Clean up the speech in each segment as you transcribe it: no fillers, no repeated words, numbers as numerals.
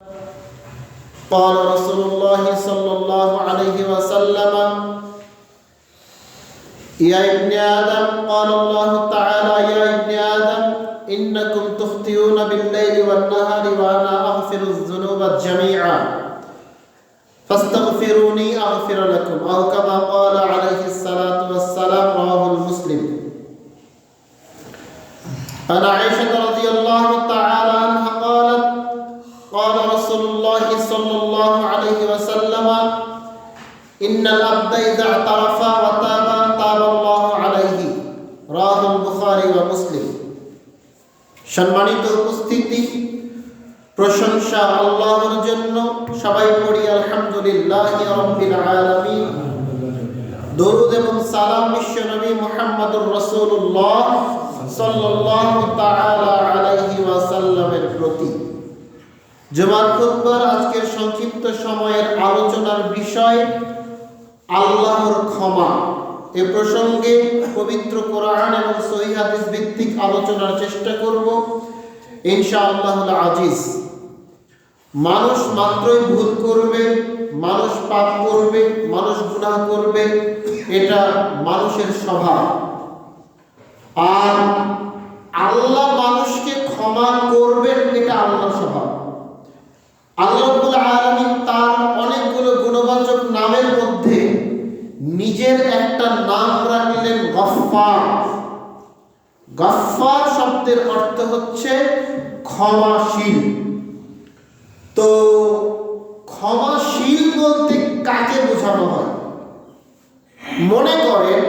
قال رسول الله صلى الله عليه وسلم يا ابن آدم قال الله تعالى يا ابن آدم إنكم تخطئون بالليل والنهار وأنا أغفر الذنوب جميعا فاستغفروني أغفر لكم أو كما قال عليه الصلاة والسلام رواه المسلم. عن عائشة رضي الله تعالى عنها قالت قال رسول الله صلى الله عليه وسلم إن العبد إذا اعترف وتاب تاب الله عليه رواه البخاري ومسلم. সম্মানিত উপস্থিতি, প্রশংসা আল্লাহর জন্য। সবাই পড়ি আলহামদুলিল্লাহি রাব্বিল আলামিন। দরুদ এবং সালাম বিশ্ব নবী মুহাম্মদুর রাসূলুল্লাহ সাল্লাল্লাহু তাআলা আলাইহি ওয়াসাল্লামের প্রতি। জুমার খুতবার আজকের সংক্ষিপ্ত সময়ের আলোচনার বিষয় আল্লাহর ক্ষমা। এ প্রসঙ্গে পবিত্র কোরআন এবং সহিহ হাদিস ভিত্তিক আলোচনার চেষ্টা করব ইনশাআল্লাহুল আজিজ। মানুষ মাত্রই ভুল করবে, মানুষ পাপ করবে, মানুষ গুনাহ করবে, এটা মানুষের স্বভাব। আর আল্লাহ মানুষকে ক্ষমা করবেন, এটা আল্লাহর স্বভাব। আল্লাহ রাব্বুল আলামিন তার অনেকগুলো গুণবাচক নামের মধ্যে নিজের একটা নাম রাখলেন গফফার। গফফার শব্দের অর্থ হচ্ছে ক্ষমাশীল। তো ক্ষমাশীল বলতে কাকে বোঝানো হয়? মনে করেন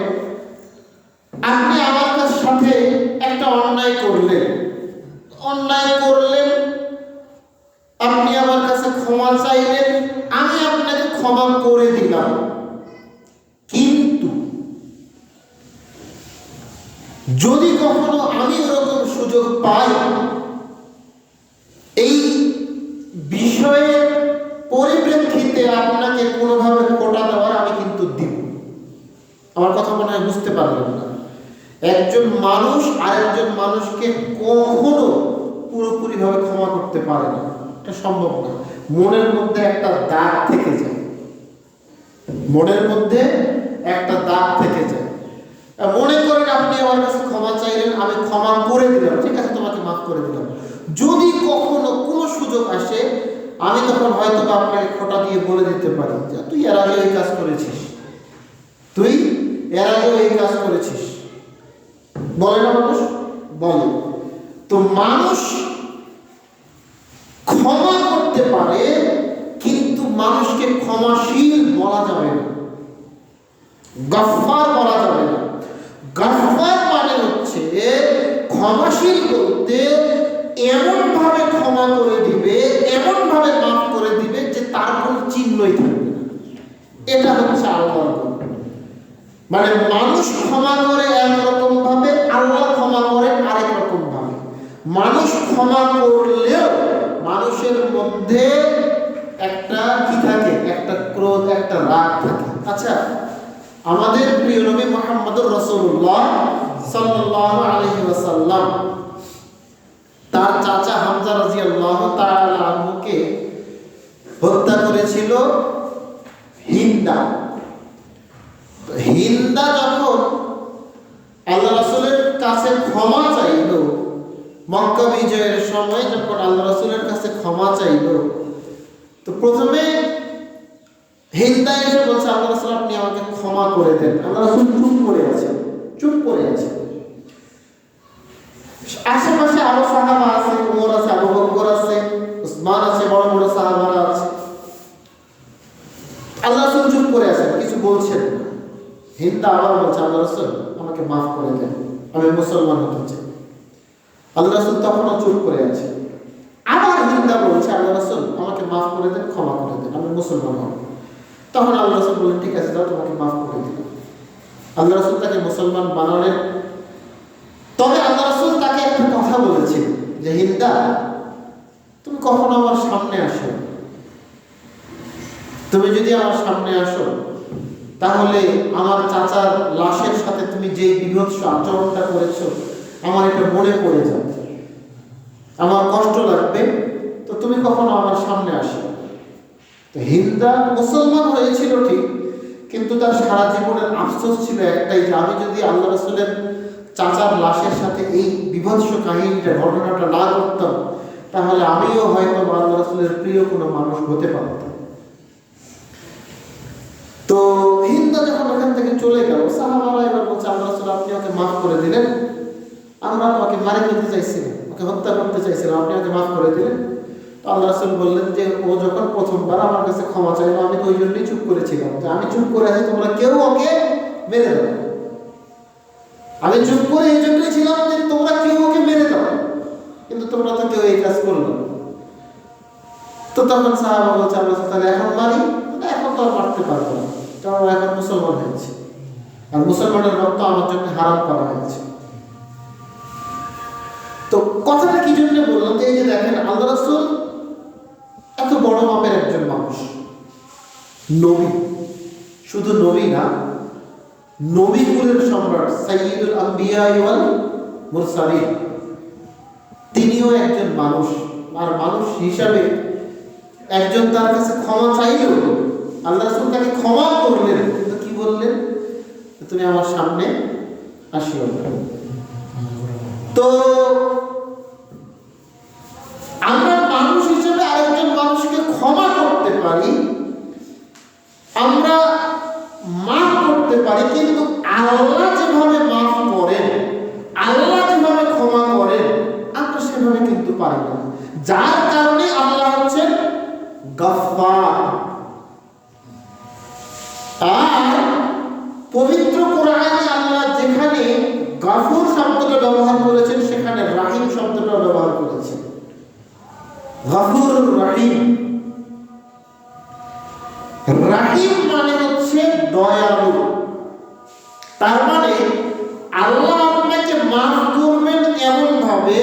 আপনি আমার সাথে একটা অন্যায় করলেন, আপনি আমার কাছে ক্ষমা চাইলেন, আমি আপনাকে ক্ষমা করে দিলাম। কিন্তু যদি কখনো আমি ওরকম সুযোগ পাই, এই বিষয়ের পরিপ্রেক্ষিতে আপনাকে কোনোভাবে খোটা দেওয়ার আমি কিন্তু দিব। আমার কথা মনে হয় বুঝতে পারলেন না। একজন মানুষ আরেকজন মানুষকে কখনো পুরোপুরিভাবে ক্ষমা করতে পারে না, এটা সম্ভব না। মনের মধ্যে একটা দাগ থেকে যায়, মনের মধ্যে একটা দাগ থেকে যায়। মনে করেন আপনি আমার কাছে ক্ষমা চাইলেন, আমি ক্ষমা করে দিলাম, ঠিক আছে, তোমাকে মাফ করে দিলাম। যদি কখনো কোনো সুযোগ আসে, আমি তখন হয়তো আপনাকে খোটা দিয়ে বলে দিতে পারি যে তুই এর আগে এই কাজ করেছিস, তুই এর আগে এই কাজ করেছিস, বলে না মানুষ? বলে। তো মানুষ ক্ষমা করতে পারে, কিন্তু মানুষকে ক্ষমাশীল বলা যাবে না, গফফার বলা যাবে না। গফফার মানে হচ্ছে ক্ষমাশীল বলতে এমন ভাবে ক্ষমা করে দিবে, এমন ভাবে মাফ করে দিবে যে তার কোনো চিহ্নই থাকবে না। এটা হচ্ছে আল্লাহর গুণ। মানে মানুষ ক্ষমা করে একরকম ভাবে, আল্লাহ ক্ষমা করে আরেক রকম ভাবে। মানুষ ক্ষমা করলেও মানুষের মধ্যে একটা কি থাকে? একটা ক্রোধ, একটা রাগ থাকে। আচ্ছা, আমাদের প্রিয় নবী মুহাম্মদুর রাসূলুল্লাহ সাল্লাল্লাহু আলাইহি ওয়াসাল্লাম তার চাচা হামজা রাদিয়াল্লাহু তাআলা আনহুকে হত্যা করেছিল হিন্দা। হিন্দা যখন আল্লাহ রাসূলের কাছে ক্ষমা চাইল, মক্কা বিজয়ের সময় যখন আল্লাহ রাসূলের কাছে ক্ষমা চাইল, তো প্রথমে হিন্দা এসে বলছে আল্লাহ রাসূল আপনি আমাকে ক্ষমা করে দেন। আল্লাহ রাসূল চুপ করে আছে। আশেপাশে আরো সাহাবা আছে, ওমর আছে, আবু বকর আছে, উসমান আছে, বড় বড় সাহাবারা আছে। আল্লাহ রাসূল চুপ করে আছেন, কিছু বলছেন না। হিন্দা আবার বলছে আল্লাহ রাসূল আমাকে মাফ করে দেন, আমি মুসলমান হতে চাই। আল্লাহ রাসূল তখনও চুপ করে আছে। আবার হিন্দা বলছে আল্লাহ রাসূল আমাকে মাফ করে দেন, ক্ষমা করে দেন, আমি মুসলমান হব। তখন আল্লাহ রাসূল বললেন ঠিক আছে, দাও, তোমাকে মাফ করে দিলাম। আল্লাহ রাসূল তাকে মুসলমান বানালেন। তবে আল্লাহ রাসূল তাকে একটা কথা বলেছেন যে হিন্দা, তুমি কখনো আমার সামনে আসো, তুমি যদি আমার সামনে আসো তাহলে আমার চাচার লাশের সাথে তুমি যে বিভৎস আচরণটা করেছো আমার এটা মনে পড়ে যাবে, আমার কষ্ট লাগবে, তো তুমি কখনো আমার সামনে আসো। তো হিন্দা মুসলমান হয়েছিল ঠিক, কিন্তু তার সারা জীবনের আফসোস ছিল একটাই, যে আমি যদি আল্লাহ রাসূলের চাচার লাশের সাথে এই বিভৎস কাহিনীটা, ঘটনাটা না করতাম, তাহলে আমিও হয়তো আল্লাহ রাসূলের প্রিয় কোনো মানুষ হতে পারতাম। তো হিন্দা যখন ওখান থেকে চলে গেল, সাহাবারা এবার বলছে, আল্লাহ রাসূল আপনি ওকে মাফ করে দিলেন, আমরা তো ওকে মারে ফেলতে চাইছিলাম, ওকে হত্যা করতে চাইছিলাম, আপনি ওকে মাফ করে দিলেন। তো আল্লাহ রাসূল বললেন যে ও যখন প্রথমবার আমার কাছে ক্ষমা চাইলো, আমি তো ওই জন্যই চুপ করেছিলাম, যে আমি চুপ করে আছি, তোমরা কেউ ওকে মেরে দাও। আমি চুপ করে এই জন্যই ছিলাম যে তোমরা কেউ ওকে মেরে দাও, কিন্তু তোমরা তো কেউ এই কাজ করলো না। তো তখন সাহাবা বলছে, আল্লাহ তাহলে এখন মারি? এখন তো আর মারতে পারবো না, কারণ এখন মুসলমান হয়েছে, আর মুসলমানের রক্ত আমার জন্য হারাম করা হয়েছে। তো কথাটা কি জন্য বললাম, যে এই যে দেখেন আল্লাহ রাসূল এত বড় মাপের একজন মানুষ, নবী, শুধু নবী না, নবী কুলের সম্রাট, সাইয়্যিদুল আম্বিয়া ওয়াল মুরসালিন, তিনিও একজন মানুষ। আর মানুষ হিসাবে একজন তার কাছে ক্ষমা চাইলেও আল্লাহ রাসূল তাকে ক্ষমা করলেন, কিন্তু কি বললেন, তুমি আমার সামনে আসিও না। তো আমরা মানুষ হিসেবে আরেকজন মানুষকে ক্ষমা করতে পারি, আমরা মাফ করতে পারি, কিন্তু আল্লাহ যেভাবে মাফ করেন, আল্লাহ যেভাবে ক্ষমা করেন, আমরা সেভাবে কিন্তু পারি না। যার কারণে আল্লাহ হচ্ছেন গফফার। আর পবিত্র কোরআনে আল্লাহ যেখানে গফুর শব্দটা ব্যবহার করেছেন, সেখানে রাহিম শব্দটা ব্যবহার করেছেন, গফুর রাহিম। রাহিম মানে হচ্ছে দয়ালু। তার মানে আল্লাহ আপনাকে মাফ করবেন এমন ভাবে,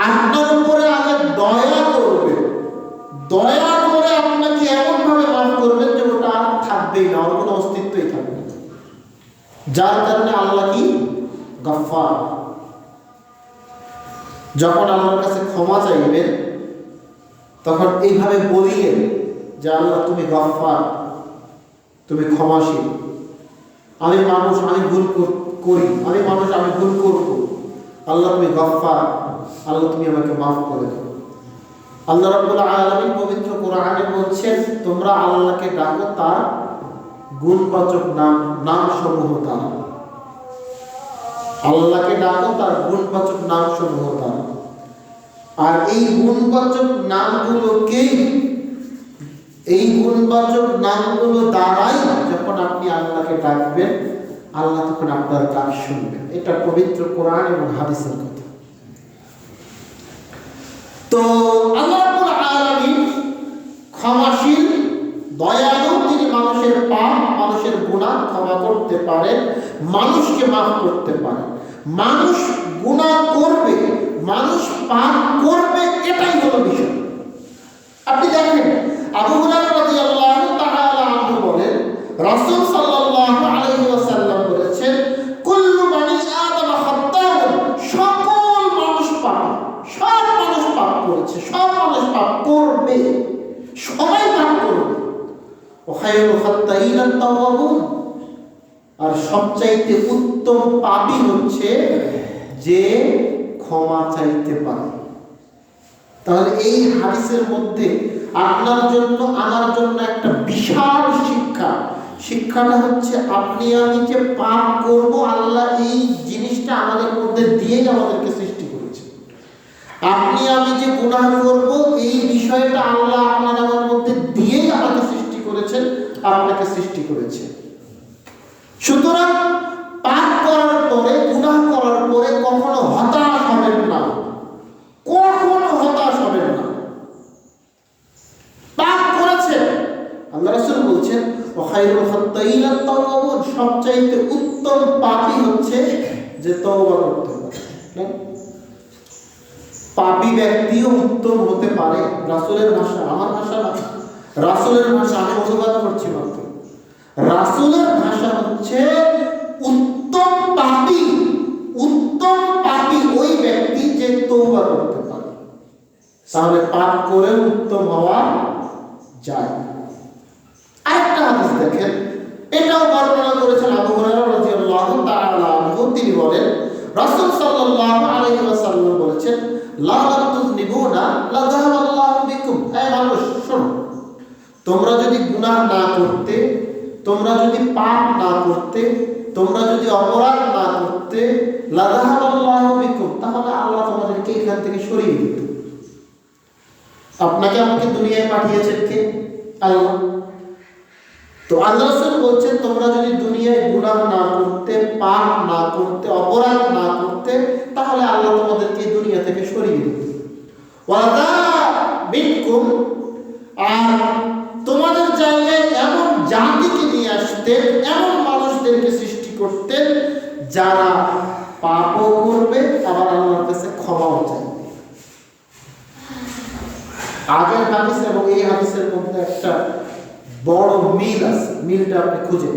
আপনার উপরে আগে দয়া করবেন, দয়া করে আপনাকে এমন ভাবে মাফ করবেন যে ওটা আর থাকবেই না, ওর কোনো অস্তিত্বই থাকবে না। যার কারণে আল্লাহ কি গফফার। যখন আল্লাহর কাছে ক্ষমা চাইবেন, তখন এইভাবে বলিলেন যে আল্লাহ তুমি গফফার, তুমি ক্ষমাশীল। আমি মানুষ, আমি ভুল করি, আমি মানুষ, আমি ভুল করব, আল্লাহ তুমি গফফার, আল্লাহ তুমি আমাকে মাফ করে দাও। আল্লাহ রাব্বুল আলামিন পবিত্র কোরআনে বলছেন, তোমরা আল্লাহকে ডাকো তার গুণবাচক নাম সমূহ দ্বারা। আল্লাহকে ডাকো তার গুণবাচক নাম সমূহ দ্বারা। আর এই গুণবাচক নামগুলোকেই, এই গুণবাচক নামগুলো দ্বারাই যখন আপনি আল্লাহকে ডাকবেন, আল্লাহ তখন আপনার ডাক শুনবেন। এটা পবিত্র কোরআন এবং হাদিসের কথা। তো আল্লাহ রাব্বুল আলামিন ক্ষমাশীল, দয়ালু, তিনি মানুষের পাপ, মানুষের গুনাহ ক্ষমা করতে পারেন, মানুষকে মাফ করতে পারেন। মানুষ গুনাহ করবে, মানুষ পাপ করবে, এটাই হলো বিষয়। আপনি দেখেন আবু হুরায়রা রাদিয়াল্লাহু তাআলা আনহু বলেন, রাসূল সাল্লাল্লাহু আলাইহি ওয়াসাল্লাম বলেছেন, কুল্লু বানি আদম খাত্তাউন, সকল মানুষ পাপী, সব মানুষ পাপ করেছে, সব মানুষ পাপ করবে, সবাই পাপ করবে। ওয়া খায়রুল খাত্তাইনা তাওয়াবুন, আর সবচাইতে উত্তম পাপী হচ্ছে যে ক্ষমা চাইতে পারে। তাহলে এই হাদিসের মধ্যে আপনার জন্য, আমার জন্য একটা বিশাল শিক্ষা। শিক্ষাটা হচ্ছে, আপনি আমি যে পাপ করব, আল্লাহ এই জিনিসটা আমাদের মধ্যে দিয়েই আমাদেরকে সৃষ্টি করেছে। আপনি আমি যে গুনাহ করব, এই বিষয়টা আল্লাহ আপনার আমার মধ্যে দিয়েই আমাকে সৃষ্টি করেছেন, আপনাকে সৃষ্টি করেছে। সুতরাং পাপ করার পরে, গুনাহ করার পরে কখনো হতাশ হবেন না, কখনো হতাশ হবেন না। পাপ করেছে, আল্লাহ রাসূল বলছেন, ওয়া খায়রুল খাত্তাইনা তাওয়াবুন, সবচাইতে উত্তম পাপী হচ্ছে যে তওবা করতে পারে। পাপী ব্যক্তিও উত্তম হতে পারে, রাসূলের ভাষা, আমার ভাষা না, রাসূলের ভাষা, আমি অনুবাদ করছি মাত্র। রাসূলের ভাষা হচ্ছে উত্তম পাপী। উত্তম পাপী ওই ব্যক্তি যে তওবা করতে পারে, তাহলে পাপ করেও উত্তম হওয়া যায়। আরেকটা হাদিস দেখেন, এটাও বর্ণনা করেছেন আবু হুরায়রা রাদিয়াল্লাহু তাআলা আনহু। তিনি বলেন রাসূল সাল্লাল্লাহু আলাইহি ওয়াসাল্লাম বলেছেন, লা তুযনিবুনা লা যাহাবাল্লাহু বিকুম। এই মানুষ শোনো, তোমরা যদি গুনাহ না করতে, তোমরা যদি পাপ না করতে, তোমরা যদি অপরাধ না করতে, লা যাহাবাল্লাহু বিকুম, তাহলে আল্লাহ তোমাদেরকে এখান থেকে সরিয়ে দিত। আপনাকে আমাকে দুনিয়ায় পাঠিয়েছেন কে? আল্লাহ। তো আল্লাহ রাসূল বলছেন, তোমরা যদি দুনিয়ায় গুনাহ না করতে, পাপ না করতে, অপরাধ না করতে, তাহলে আল্লাহ তোমাদেরকে দুনিয়া থেকে সরিয়ে দিত। ওয়াদা বিকুম, আর তোমাদের জায়গায় এমন জাতিকে নিয়ে আসতেন, এমন মানুষদেরকে সৃষ্টি করতেন যারা পাপও করবে আবার আল্লাহর কাছে ক্ষমাও চাইবে। আগের হাদিস এবং এই হাদিসের মধ্যে একটা বড় মিল আছে, মিলটা আপনি খুঁজে।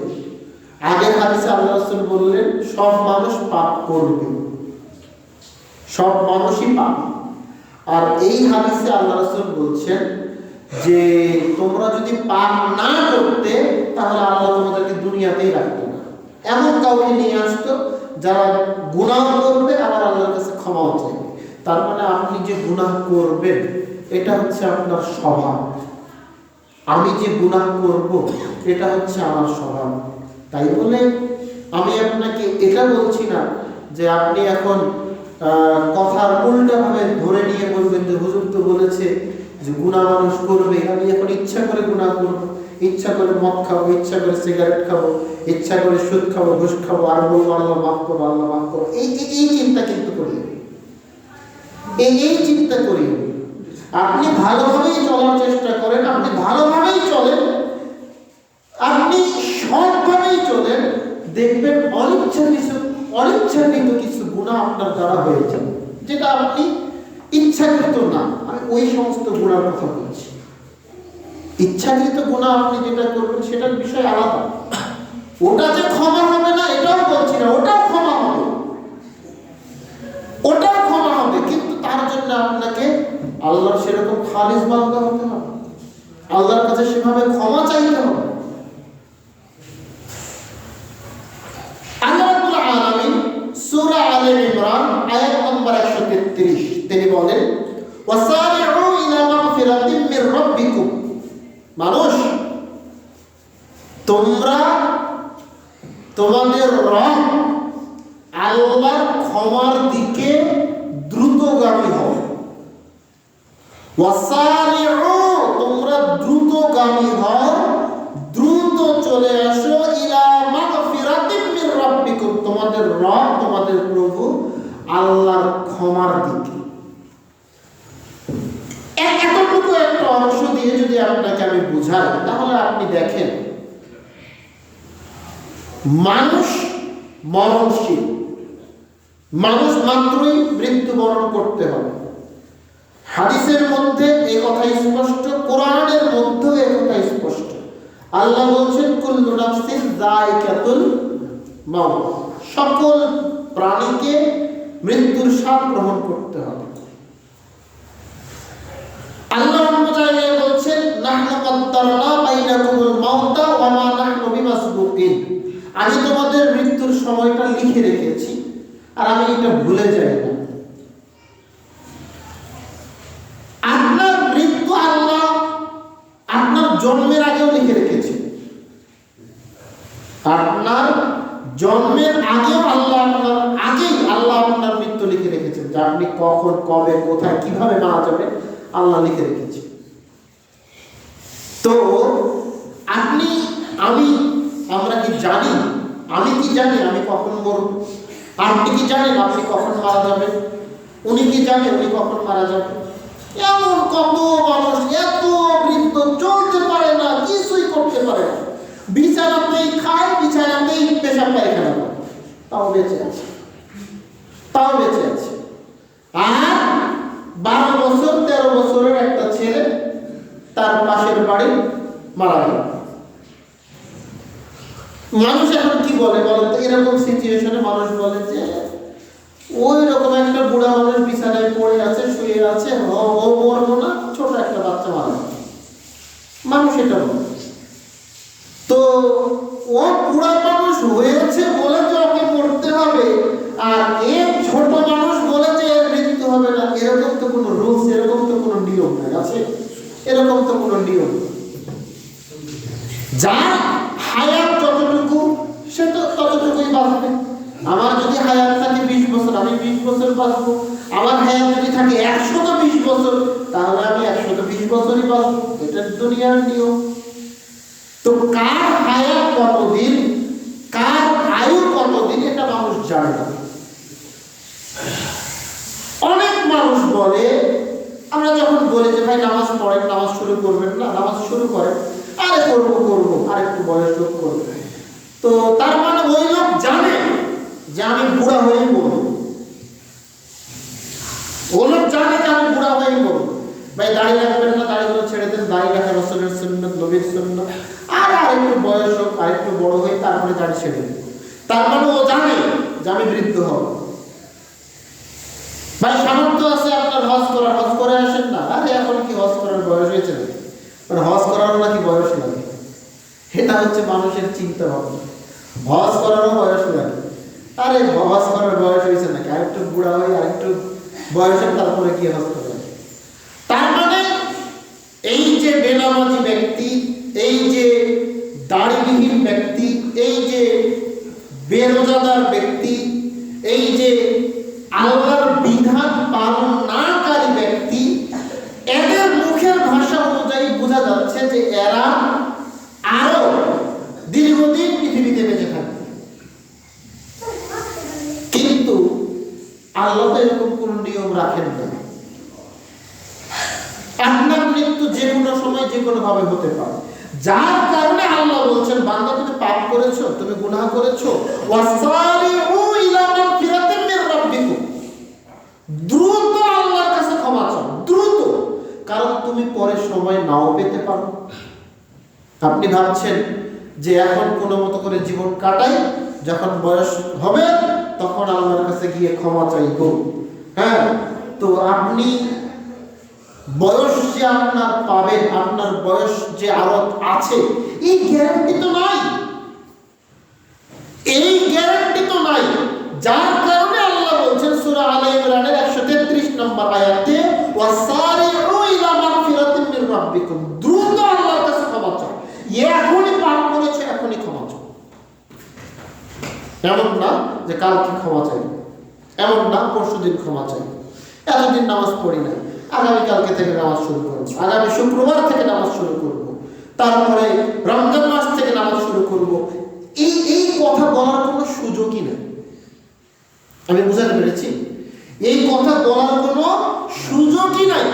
আগের হাদিসে আল্লাহ রাসূল বললেন সব মানুষ পাপ করবে, সব মানুষই পাপ। আর এই হাদিসে আল্লাহ রাসূল বলছেন যে তোমরা যদি পাপ না করতে তাহলে আল্লাহ তোমাদেরকে দুনিয়াতেই রাখতো না। এমন কাউকে নিয়ে আসতো যারা গুনাহ করবে আবার আল্লাহর কাছে ক্ষমাও চাইবে। তার মানে আপনি যে গুনাহ করবেন এটা হচ্ছে আপনার স্বভাব। আমি যে গুনাহ করব এটা হচ্ছে আমার স্বভাব। তাই বলে আমি আপনাকে এটা বলছি না যে আপনি এখন কথার উল্টাভাবে ধরে নিয়ে বলবেন যে হুজুর তো বলেছে যে গুনাহ মানুষ করবে, আমি এখন ইচ্ছা করে গুনাহ করব, ইচ্ছা করে মদ খাবো, ইচ্ছা করে সিগারেট খাবো, ইচ্ছা করে সুদ খাবো, ঘুষ খাবো, আর বলবো আল্লাহ মাফ করো, আল্লাহ মাফ করো। এই চিন্তা কিন্তু করি, এই চিন্তা করি। আপনি ভালোভাবেই চলার চেষ্টা করেন, আপনি ভালোভাবেই চলেন, আপনি সৎভাবেই চলেন, দেখবেন অনিচ্ছাকৃত কিছু গুনাহ আপনার দ্বারা হয়েছে যেটা আপনি ইচ্ছাকৃত না। আমি ওই সমস্ত গুনার কথা বলছি। ইচ্ছাকৃত গুনাহ আপনি যেটা করবেন সেটার বিষয় আলাদা, ওটা যে ক্ষমা হবে না এটাও বলছি না, ওটাও ক্ষমা হবে, ওটাও ক্ষমা হবে, কিন্তু তার জন্য আপনাকে আল্লাহর সেরকম খালিস বান্দা হতে হবে, আল্লাহর কাছে সেভাবে ক্ষমা চাইতে হবে। আল্লাহ রাব্বুল আলামিন সূরা আলে ইমরান আয়াত নম্বর 133 তিনি বলেন ওয়াসারিউ ইলা মাগফিরাতিন মির রাব্বিকুম। মানুষ, তোমরা তোমাদের রব আল্লাহর ক্ষমার দিকে দ্রুতগামী হও। ওয়াসারিউ, তোমরা দ্রুতগামী হও, দ্রুত চলে আসো ইলা মাগফিরাতিন মির রাব্বিকুম, তোমাদের রব, তোমাদের প্রভু আল্লাহর ক্ষমার দিকে। এতটুকু একটা অংশ দিয়ে যদি আপনাকে আমি বুঝাই তাহলে আপনি দেখেন মানুষ মরণশীল, মানুষ মাত্রই মৃত্যুবরণ করতে হবে। হাদিসের মধ্যে এই কথা স্পষ্ট, কোরআনের মধ্যে এই কথা স্পষ্ট। আল্লাহ বলছেন কুল্লু নাফসিন যায়িকাতুল মাউত, সকল প্রাণীকে মৃত্যুর স্বাদ গ্রহণ করতে হবে। আল্লাহ অন্য জায়গায় বলছেন নাহনু কদ্দারনা বাইনাকুমুল মাউতা ওয়া মা নাহনু বিমাসবুকিন, আমি তোমাদের মৃত্যুর সময়টা লিখে রেখেছি আর আমি এটা ভুলে যাই না। আপনার মৃত্যু আল্লাহ আপনার জন্মের আগেও লিখে রেখেছে, আপনার জন্মের আগেও আল্লাহ আপনার মৃত্যু লিখে রেখেছেন, যে আপনি কখন, কবে, কোথায়, কিভাবে মারা যাবেন আল্লাহ লিখে রেখেছে। তো আপনি, আমরা কি জানি? আমি কি জানি আমি কখন মরব? আপনি কি জানেন আপনি কখন মারা যাবেন? উনি কি জানেন উনি কখন মারা যাবেন? এমন কত মানুষ এত বৃদ্ধ, চলতে পারে না, কিছুই করতে পারে না, বিছানাতেই খায়, বিছানাতেই পেশাব পায়খানা করে, তাও বেঁচে আছে। আর 12 বছর 13 বছরের একটা ছেলে তার পাশের বাড়ি মারা গেল। মানুষ এখন কি বলে বলেন তো? এরকম সিচুয়েশনে মানুষ বলে যে ওই রকম একটা বুড়া মানুষ বিছানায় পড়ে আছে, শুয়ে আছে, ও মরবো না, ছোট একটা বাচ্চা মারা যাবে। মানুষ এটা বলে। তো ও বুড়া মানুষ হয়েছে বলে যে ওকে মরতে হবে, আর এক ছোট মানুষ বলে যে এর মৃত্যু হবে না, এরকম তো কোনো রুলস, এরকম তো কোনো নিয়ম নাই আছে, এরকম তো কোনো নিয়ম। যার হায়াত যতটুকু সে তো ততটুকুই বাঁচবে। আমার যদি হায়াত থাকে 20 বছর, আমি 20 বছর বাঁচবো। আমার হায়াত যদি থাকে 120 বছর, তাহলে আমি 120 বছরই বাঁচবো। এটা দুনিয়ার নিয়ম। তো কার হায়াত কতদিন, কার আয়ু কতদিন, এটা মানুষ জানে না। অনেক মানুষ বলে, আমরা যখন বলি যে ভাই নামাজ পড়েন, নামাজ শুরু করবেন না, নামাজ শুরু করেন, আরে করবো আর একটু বয়স লোক করবে। তো তার মানে ওই লোক জানে যে আমি বুড়া হয়েই মরবো। ও লোক জানে যে আমি বুড়া হয়েই মরবো। ভাই দাড়ি রাখবেন না, দাড়িগুলো ছেড়ে দেন, দাড়ি রাখা রাসূলের সুন্নাত, নবীর সুন্নাত। আর একটু বয়স হোক, আর একটু বড় হয়ে তারপরে দাড়ি ছেড়ে দেন। তার মানে ও জানে যে আমি বৃদ্ধ হব। ভাই সামর্থ্য আছে আপনার হজ করার, হজ করে আসেন না। আরে এখন কি হজ করার বয়স হয়েছে নাকি? মানে হজ করারও নাকি বয়স লাগে? এটা হচ্ছে মানুষের চিন্তা ভাবনা। হজ করারও বয়স লাগে। আরে হজ করার বয়স হয়েছে নাকি? আরেকটু বুড়া হয়ে আরেকটু বয়সের তারপরে কি হজ করা? তার মানে এই যে বেনামাজি ব্যক্তি, এই যে দাড়িবিহীন ব্যক্তি, এই যে বেরোজাদার ব্যক্তি, এই যে আল্লাহর বিধান পালন নাকারী ব্যক্তি, এদের মুখের ভাষা অনুযায়ী বোঝা যাচ্ছে যে এরা আরো দীর্ঘদিন পৃথিবীতে বেঁচে থাকবে। কিন্তু আল্লাহ তো এরকম কোন নিয়ম রাখেন না। আপনার মৃত্যু যে কোনো সময় যে কোনো ভাবে হতে পারে। যার কারণে আল্লাহ বলছেন, বান্দা তুমি পাপ করেছো, তুমি গুনাহ করেছো, ওয়াসারিউ ইলা মাগফিরাতিন মির রাব্বিকুম, দ্রুত আল্লাহর কাছে ক্ষমা চাও, দ্রুত। কারণ তুমি পরে সময় নাও পেতে পারো। আপনি ভাবছেন যে এখন কোনো মতো করে জীবন কাটাই, যখন বয়স হবে তখন আল্লাহর কাছে গিয়ে ক্ষমা চাইবো। হ্যাঁ, তো আপনি বয়স যে আপনার পাবেন, আপনার বয়স যে আরো আছে, এই গ্যারান্টি তো নাই, এই গ্যারান্টি তো নাই। যার কারণে আল্লাহ বলছেন সূরা আলে ইমরানের 133 নম্বর আয়াতে, ওয়াসারিউ ইলা মাগফিরাতিন মির রাব্বিকুম, দ্রুত আল্লাহর কাছে ক্ষমা চাও। এখনই পাপ করেছে, এখনই ক্ষমা চাও। এমন না যে কালকে ক্ষমা চাইব, এমন না পরশুদিন ক্ষমা চাইব, এতদিন নামাজ পড়ি না, আগামীকালকে থেকে নামাজ শুরু করবো, আগামী শুক্রবার থেকে নামাজ শুরু করব, তারপরে রমজান মাস থেকে নামাজ শুরু করব। এই কথা বলার কোনো সুযোগই নেই। আমি বুঝাতে পেরেছি? এই কথা বলার কোনো সুযোগই নাই।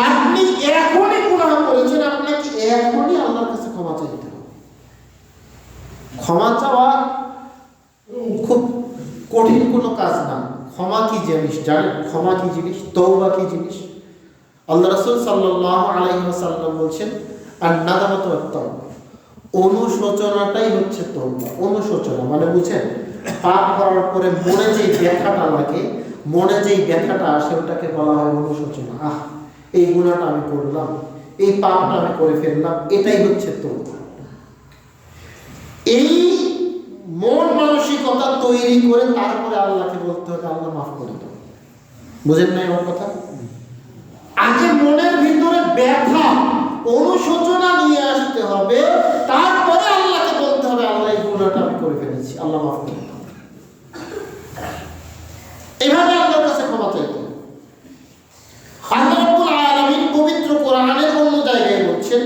আপনি এখনই গুনাহ করেছেন, আপনাকে এখনই আল্লাহর কাছে ক্ষমা চাইতে হবে। ক্ষমা চাওয়া খুব কঠিন কোনো কাজ না। ক্ষমা কি জিনিস জানেন? ক্ষমা কি জিনিস? তওবা কি জিনিস? আল্লাহ রাসূল সাল্লাল্লাহু আলাইহি ওয়াসাল্লাম বলছেন, আন-নাদামাতু ওয়াত-তাওবা, অনুশোচনাটাই হচ্ছে তওবা। অনুশোচনা মানে বুঝেন, পাপ করার পরে মনে যেই ব্যথাটা লাগে, মনে যেই ব্যথাটা আসে, ওটাকে বলা হয় অনুশোচনা। এই গুনাহটা আমি করলাম, এই পাপটা আমি করে ফেললাম, এটাই হচ্ছে তওবা। এই মন মানসিকতা তৈরি করে তারপরে আল্লাহকে বলতে হবে, আল্লাহ মাফ করে দাও। বুঝেন না আমার কথা? আগে মনের ভিতরে ব্যথা, অনুশোচনা নিয়ে আসতে হবে, তারপরে আল্লাহকে বলতে হবে, আল্লাহ এই গুনাহটা আমি করে ফেলেছি, আল্লাহ মাফ করে দাও। এভাবে আল্লাহর কাছে ক্ষমা চাইতে হবে। আল্লাহ রাব্বুল আলামিন পবিত্র কোরআনের অন্য জায়গায় বলছেন,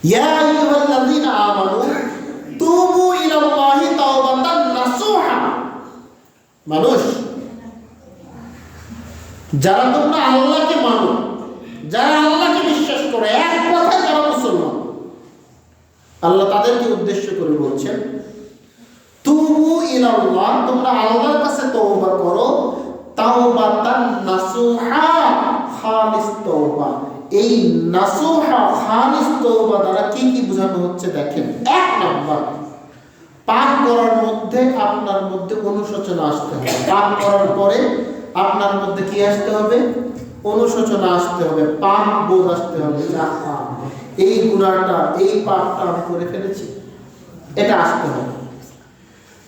ইয়া আইয়ুহাল্লাযীনা আমানু তুবু ইলাল্লাহি তাওবাতান নাসুহা। মানুষ, যারা তোমরা আল্লাহকে মানো, যারা আল্লাহকে বিশ্বাস করো, এক কথায় যারা মুসলমান, আল্লাহ তাদেরকে উদ্দেশ্য করে বলছেন, তুবু ইলাল্লাহ, তোমরা আল্লাহর কাছে তওবা করো, তাওবাতান নাসুহা, খালিস তওবা। এই নাসুহা খালিস তওবা দ্বারা কি কি বোঝানো হচ্ছে দেখেন। এক নাম্বার, পাপ করার মধ্যে আপনার মধ্যে অনুশোচনা আসতে হবে। পাপ করার পরে আপনার মধ্যে কি আসতে হবে? অনুশোচনা আসতে হবে, পাপ বোধ আসতে হবে, এই গুনাহটা, এই পাপটা আমি করে ফেলেছি, এটা আসতে হবে।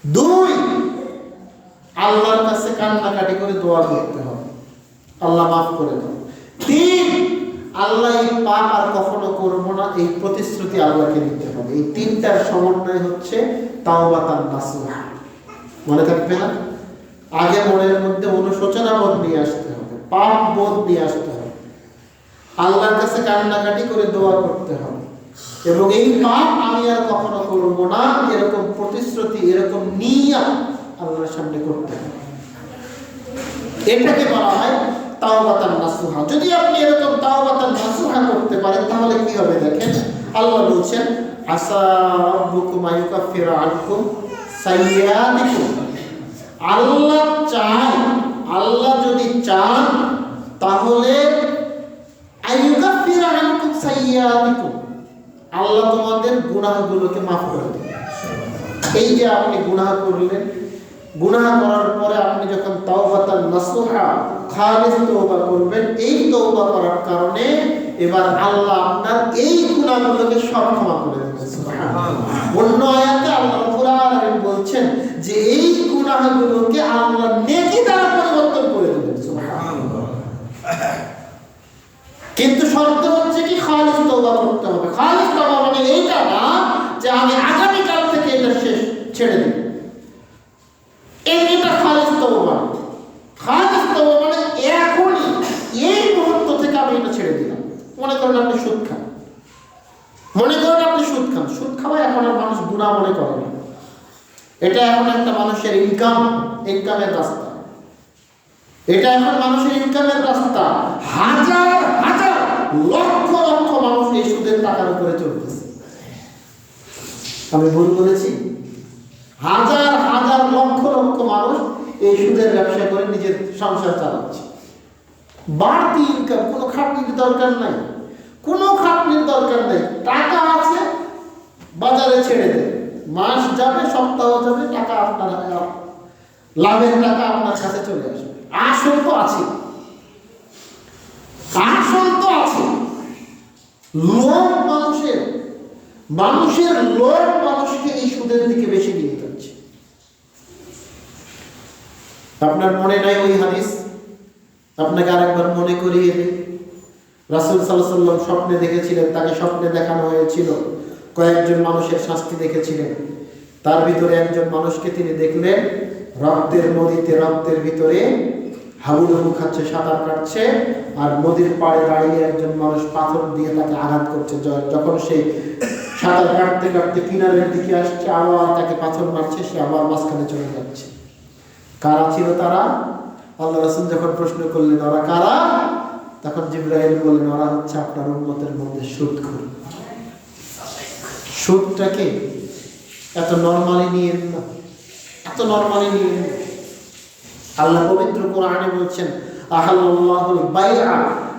2, আল্লাহর কাছে কান্নাকাটি করে দোয়া করতে হবে, আল্লাহ মাফ করে দাও। 3, আল্লাহ এই পাপ আর কখনো করবো না, এই প্রতিশ্রুতি আল্লাহকে দিতে হবে। এই 3টার সমন্বয় হচ্ছে তাওবাতান নাসুহা। মনে থাকবে না? আগে মনের মধ্যে অনুশোচনা বোধ নিয়ে আসতে হবে, পাপ বোধ নিয়ে আসতে হবে, আল্লাহর কাছে কান্নাকাটি করে দোয়া করতে হবে, এবং এই পাপ আমি আর কখনো করবো না এরকম প্রতিশ্রুতি, এরকম নিয়ত আল্লাহর সামনে করতে হবে। এটাকে বলা হয় তাওবাতান নাসুহা। যদি আপনি এরকম তাওবাতান নাসুহা করতে পারেন তাহলে কি হবে দেখেন, আল্লাহ বলছেন আসা রাব্বুকুম আইয়ুকাফিরা আনকুম সাইয়্যাতিকুম। আল্লাহ চান, আল্লাহ যদি চান তাহলে আইয়ুকাফিরা আনকুম সাইয়্যাতিকুম, আল্লাহ তোমাদের গুনাহগুলোকে মাফ করে দেবেন। এই যে আপনি গুনাহ করলেন, গুনাহ করার পরে আপনি যখন তাওবাতান নাসুহা খালিস তওবা করবেন, এই তওবা করার কারণে এবার আল্লাহ আপনার এই গুনাহগুলোকে সব ক্ষমা করে দেবেন। সুবহানাল্লাহ। অন্য আয়াতে আল্লাহ রাব্বুল আলামিন বলছেন যে এই গুনাহগুলোকে আল্লাহ নেকি দ্বারা পরিবর্তন করে দেবেন। সুবহানাল্লাহ। কিন্তু শর্ত হচ্ছে কি খালিস তওবা করতে হবে। খালিস তওবা মানে এইটা না যে আমি আগামী কাল থেকে এটা ছেড়ে দেব, এটা খালিস তওবা। খালিস তওবা মানে এখনই, এই মুহূর্ত থেকে আমি এটা ছেড়ে দিলাম। মনে করেন আপনি সুদ খান, মনে করেন আপনি সুদ খান, সুদ খাওয়া এখন আর মানুষ গুনাহ মনে করে না, এটা এখন একটা মানুষের ইনকামের রাস্তা, এটা এখন মানুষের ইনকামের রাস্তা। হাজার হাজার লক্ষ লক্ষ মানুষ এই সুদের টাকার উপরে চলতেছে। আমি ভুল বলেছি? হাজার হাজার লক্ষ লক্ষ মানুষ এই সুদের ব্যবসা করে নিজের সংসার চালাচ্ছে। বাড়তি ইনকাম, কোনো খাটনির দরকার নাই, কোনো খাটনির দরকার নেই। টাকা আছে, বাজারে ছেড়ে দেয়, মাস যাবে, সপ্তাহ যাবে, টাকা আপনার লাভের টাকা আপনার কাছে চলে আসবে। আসল তো আছে, আসল তো আছে। লোভ মানুষের লোভ মানুষকে এই সুদের দিকে বেশি নিয়ে যাচ্ছে। আপনার মনে নাই ওই হাদিস? আপনাকে আরেকবার মনে করিয়ে দিই। রাসূল সাল্লাল্লাহু আলাইহি ওয়াসাল্লাম স্বপ্নে দেখেছিলেন, তাকে স্বপ্নে দেখানো হয়েছিল কয়েকজন মানুষের শাস্তি দেখেছিলেন। তার ভিতরে একজন মানুষকে তিনি দেখলেন রক্তের নদীতে, রক্তের ভিতরে হাবুডুবু খাচ্ছে, সাঁতার কাটছে, আর নদীর পাড়ে দাঁড়িয়ে একজন মানুষ পাথর দিয়ে তাকে আঘাত করছে। যখন সেই সাঁতার কাটতে কাটতে কিনারের দিকে আসছে, আবার তাকে পাথর মারছে, সে আবার মাঝখানে চলে যাচ্ছে। কারা ছিল তারা? আল্লাহ রাসূল যখন প্রশ্ন করলেন ওরা কারা, তখন জিবরাইল বললেন ওরা হচ্ছে আপনার উম্মতের মধ্যে সুদখোর। সুদটাকে এত নরমালি নিয়েন না, এত নরমালি নিয়েন না। আল্লাহ পবিত্র কোরআনে বলছেন আহাল্লাহুল বাইআ,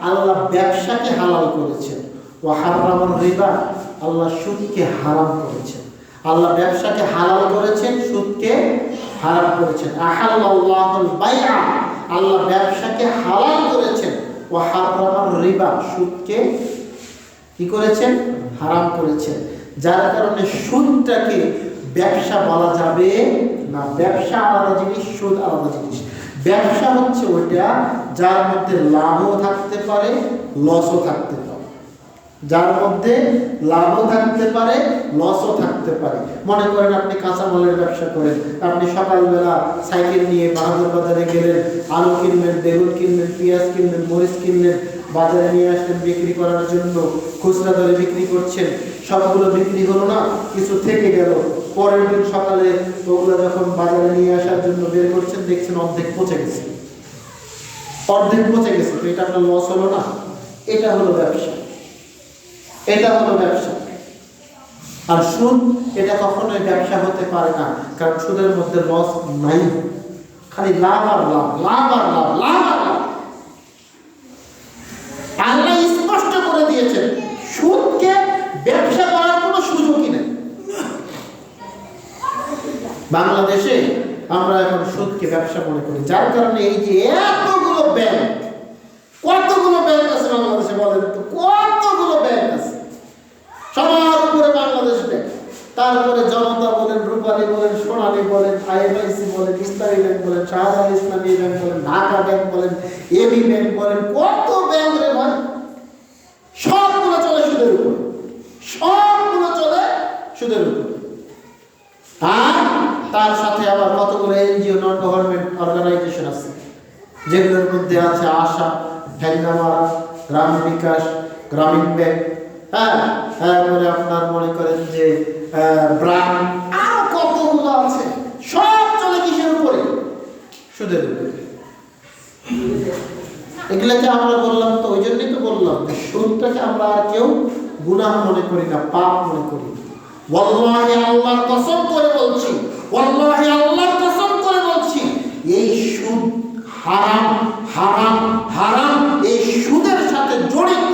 আল্লাহ ব্যবসাকে হালাল করেছেন, ওয়া হারামার রিবা, আল্লাহ সুদকে হারাম করেছেন। আল্লাহ ব্যবসাকে হালাল করেছেন, সুদকে হারাম করেছেন। আহাল্লাহুল বাইআ, আল্লাহ ব্যবসাকে হালাল করেছেন, ওয়া হারামার রিবা, সুদকে কি করেছেন? হারাম করেছেন। যার কারণে সুদটাকে ব্যবসা বলা যাবে না। ব্যবসা আলাদা জিনিস, সুদ আলাদা জিনিস। ব্যবসা হচ্ছে ওইটা যার মধ্যে লাভও থাকতে পারে, লসও থাকতে পারে, যার মধ্যে লাভও থাকতে পারে, লসও থাকতে পারে। মনে করেন আপনি কাঁচামালের ব্যবসা করেন, আপনি সকালবেলা সাইকেল নিয়ে বাহাদুর বাজারে গেলেন, আলু কিনলেন, বেগুন কিনলেন, পেঁয়াজ কিনলেন, মরিচ কিনলেন, বাজারে নিয়ে আসলেন বিক্রি করার জন্য, খুচরা দরে বিক্রি করছেন। সবগুলো বিক্রি হলো না, কিছু থেকে গেল। পরের দিন সকালে ওগুলো যখন বাজারে নিয়ে আসার জন্য বের করছেন, দেখছেন অর্ধেক পচে গেছে, অর্ধেক পচে গেছে। তো এটা আপনার লস হলো না? এটা হলো ব্যবসা, এটা হলো ব্যবসা। আর সুদ এটা কখনোই ব্যবসা হতে পারে না, কারণ সুদের মধ্যে লস নাই, খালি লাভ আর লাভ, লাভ আর লাভ, লাভ আর লাভ। আল্লাহ স্পষ্ট করে দিয়েছেন সুদকে ব্যবসা করার কোনো সুযোগই নেই। বাংলাদেশে আমরা এখন সুদকে ব্যবসা মনে করি, যার কারণে এই যে এতগুলো ব্যাংক, কতগুলো ব্যাংক আছে বাংলাদেশে বলেন তো, কতগুলো ব্যাংক আছে, সবার উপরে বাংলাদেশ ব্যাংক, তারপরে জনতা বলেন, রূপালী বলেন, সোনালী বলেন, আইএফআইসি বলেন, ইসলামী ব্যাংক বলেন, শাহজাহান ইসলামী ব্যাংক বলেন, ঢাকা ব্যাংক বলেন, এবি ব্যাংক বলেন, কত ব্যাংক রে ভাই, সবগুলো চলে সুদের উপর, সবগুলো চলে সুদের উপর। আর তার সাথে আবার কতগুলো এনজিও, নন গভর্নমেন্ট অর্গানাইজেশন আছে, যেগুলোর মধ্যে আছে আশা, ঠ্যাঙ্গামারা, গ্রাম বিকাশ, গ্রামীণ ব্যাংক, তারপরে আপনার মনে করেন যে ব্রান, আরো কতগুলো আছে, সব চলে কিসের উপরে? সুদের উপরে। এগুলাকে আমরা বললাম তো, ওই জন্যই তো বললাম যে সুদটাকে আমরা আর কেউ গুনাহ মনে করি না, পাপ মনে করি না। ওয়াল্লাহি আল্লাহর কসম করে বলছি, ওয়াল্লাহি আল্লাহর কসম করে বলছি, এই সুদ হারাম, হারাম, হারাম। এই সুদের সাথে জড়িত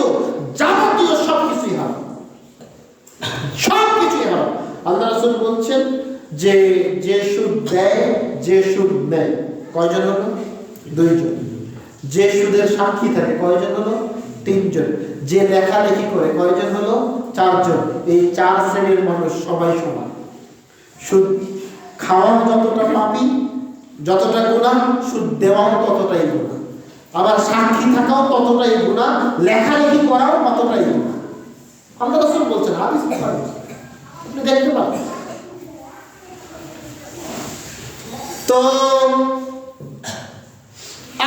যাবতীয় সবকিছুই হারাম, সবকিছুই হারাম। আল্লাহ রাসূল বলছেন যে যে সুদ দেয়, যে সুদ নেয়, কয়জন হলো? দুইজন। যে সুদের সাক্ষী থাকে কয়জন হলো? তিনজন। যে লেখালেখি করে কয়জন হলো? চারজন। এই চার শ্রেণীর মানুষ সবাই সমান। সুদ খাওয়ানো যতটা পাপী, যতটা গুনাহ, সুদ দেওয়াও ততটাই গুনাহ। আবার সাক্ষী থাকাও ততটাই গুনাহ, লেখালেখি করাও ততটাই গুনাহ। আল্লাহ রাসূল বলছেন, হাদিস আপনি দেখতে পাবেন। তো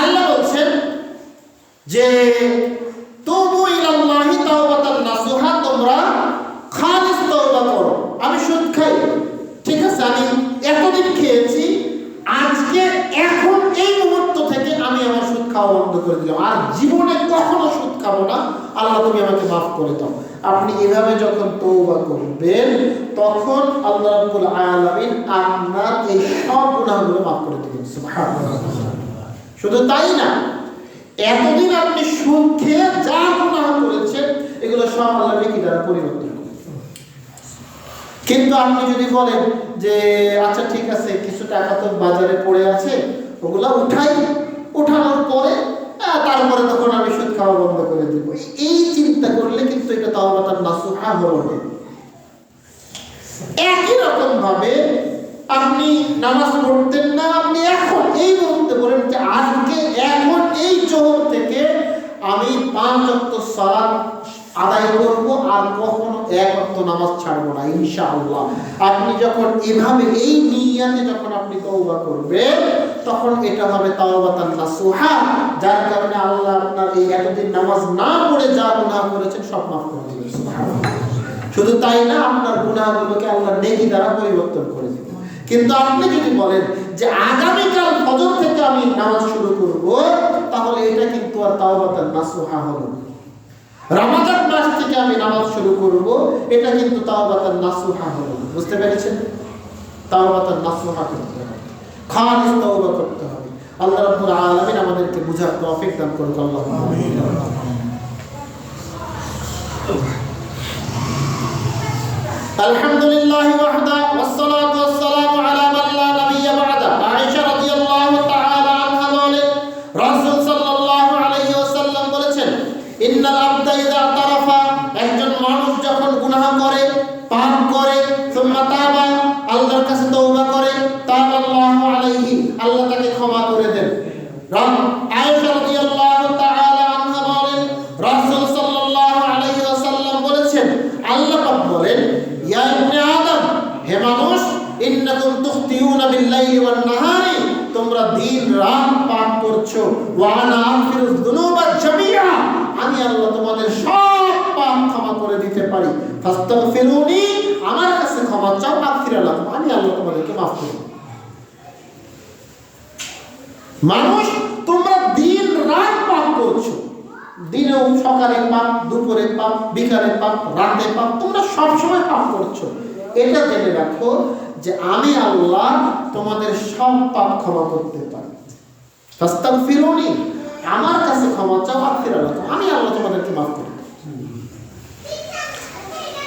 আল্লাহ বলছেন যে তুবু ইলাল্লাহি তাওবাতান নাসুহা, তোমরা খালিস তওবা করো। আমি সুদ খাই, ঠিক আছে, আমি এতদিন খেয়েছি, আজকে এখন এই মুহূর্ত থেকে আমি আমার সুদ খাওয়া বন্ধ করে দিলাম, আর জীবনে কখনো সুদ খাবো না, আল্লাহ তুমি আমাকে মাফ করে দাও। আপনি এভাবে যখন তওবা করবেন, তখন আল্লাহ রাব্বুল আলামিন আপনার এই সব গুনাহগুলো মাফ করে দিবেন। সুবহানাল্লাহ। শুধু তাই না, এতদিন আপনি সুদ খেয়ে যা গুনাহ করেছেন, এগুলো সব আল্লাহ নেকি দ্বারা পরিবর্তন করে। কিন্তু আপনি যদি বলেন যে আচ্ছা ঠিক আছে, কিছু টাকা তো বাজারে পড়ে আছে, ওগুলা উঠাই, উঠানোর পরে তারপরে তখন আমি সুদ খাওয়া বন্ধ করে দিব, এই চিন্তা করলে কিন্তু এটা তাওবাতান নাসুহা হলো না। একই রকম ভাবে আপনি নামাজ পড়তেন না, আপনি এখন এই মুহূর্তে বলেন যে আজকে এখন এই জোহর থেকে আমি 5 ওয়াক্ত সালাত আদায় করব, আর কখনো 1 ওয়াক্ত নামাজ ছাড়বো না ইনশাআল্লাহ। আপনি যখন এভাবে এই নিয়াতে যখন আপনি তওবা করবেন, তখন এটা হবে তাওবাতান নাসুহা, যার কারণে আল্লাহ আপনার এই এতদিন নামাজ না পড়ে যা গুনাহ করেছেন সব মাফ করে দিবেন। সুবহানাল্লাহ। শুধু তাই না, আপনার গুনাহগুলোকে আল্লাহ নেকি দ্বারা পরিবর্তন করে দিবেন। কিন্তু আপনি যদি বলেন যে আগামীকাল ফজর থেকে আমি নামাজ শুরু করব, তাহলে এটা কিন্তু আর তাওবাতান নাসুহা হলো না। রমাদান মাস থেকে আমি নামাজ শুরু করব, এটা কিন্তু তাওবাতান নাসুহা হলো না। বুঝতে পেরেছেন? তাওবাতান নাসুহা করতে হবে, খালিস তওবা করতে হবে। আল্লাহ রাব্বুল আলামিন আমাদেরকে বুঝার তৌফিক দান করুন। আল্লাহুম্মা আমিন। আলহামদুলিল্লাহি ওয়াহদা ওয়াসসালাতু ওয়াসসালামু আলা মান লা নাবিয়্যা বা'দা। আয়েশা রাদিয়াল্লাহু তাআলা আনহা বলেন, রাসূল সাল্লাল্লাহু আলাইহি ওয়াসাল্লাম বলেছেন, ইন্নাল আবদা ইযা তারাফা, একজন মানুষ যখন গুনাহ করে, পাপ করে, সুম্মা তাবা, আল্লাহর কাছে তওবা করে, তাবাল্লাহু আলাইহি, আল্লাহ তাকে ক্ষমা করে দেন। আয়েশা রাদিয়াল্লাহু তাআলা আনহা বলেন, রাসূল সাল্লাল্লাহু আলাইহি ওয়াসাল্লাম বলেছেন, আল্লাহ পাক বলেন, ইয়া ইবনে আদম, হে মানুষ, ইন্নাকুম তুখতিউনা বিল-লাইলি ওয়ান-নাহারি, তোমরা দিন রাত পাপ করছো, ওয়া আনা আগফিরুয যুনুবা জামিআ, আমি আল্লাহ তোমাদের সব পাপ ক্ষমা করে দিতে পারি। ফাস্তাগফিরুনি, আমার কাছে ক্ষমা চাও, আগফির লাকুম, আমি আল্লাহ তোমাদেরকে মাফ করে দেব। মানুষ, তোমরা দিন রাত পাপ করছো, দিনেও সকালে পাপ, দুপুরে পাপ, বিকালে পাপ, রাতে পাপ, তোমরা সব সময় পাপ করছো। এটা জেনে রাখো যে আমি আল্লাহ তোমাদের সব পাপ ক্ষমা করতে পারি। ফাস্তাগফিরুনি, আমার কাছে ক্ষমা চাও, আগফির লাকুম, আমি আল্লাহ তোমাদেরকে মাফ করে দেব।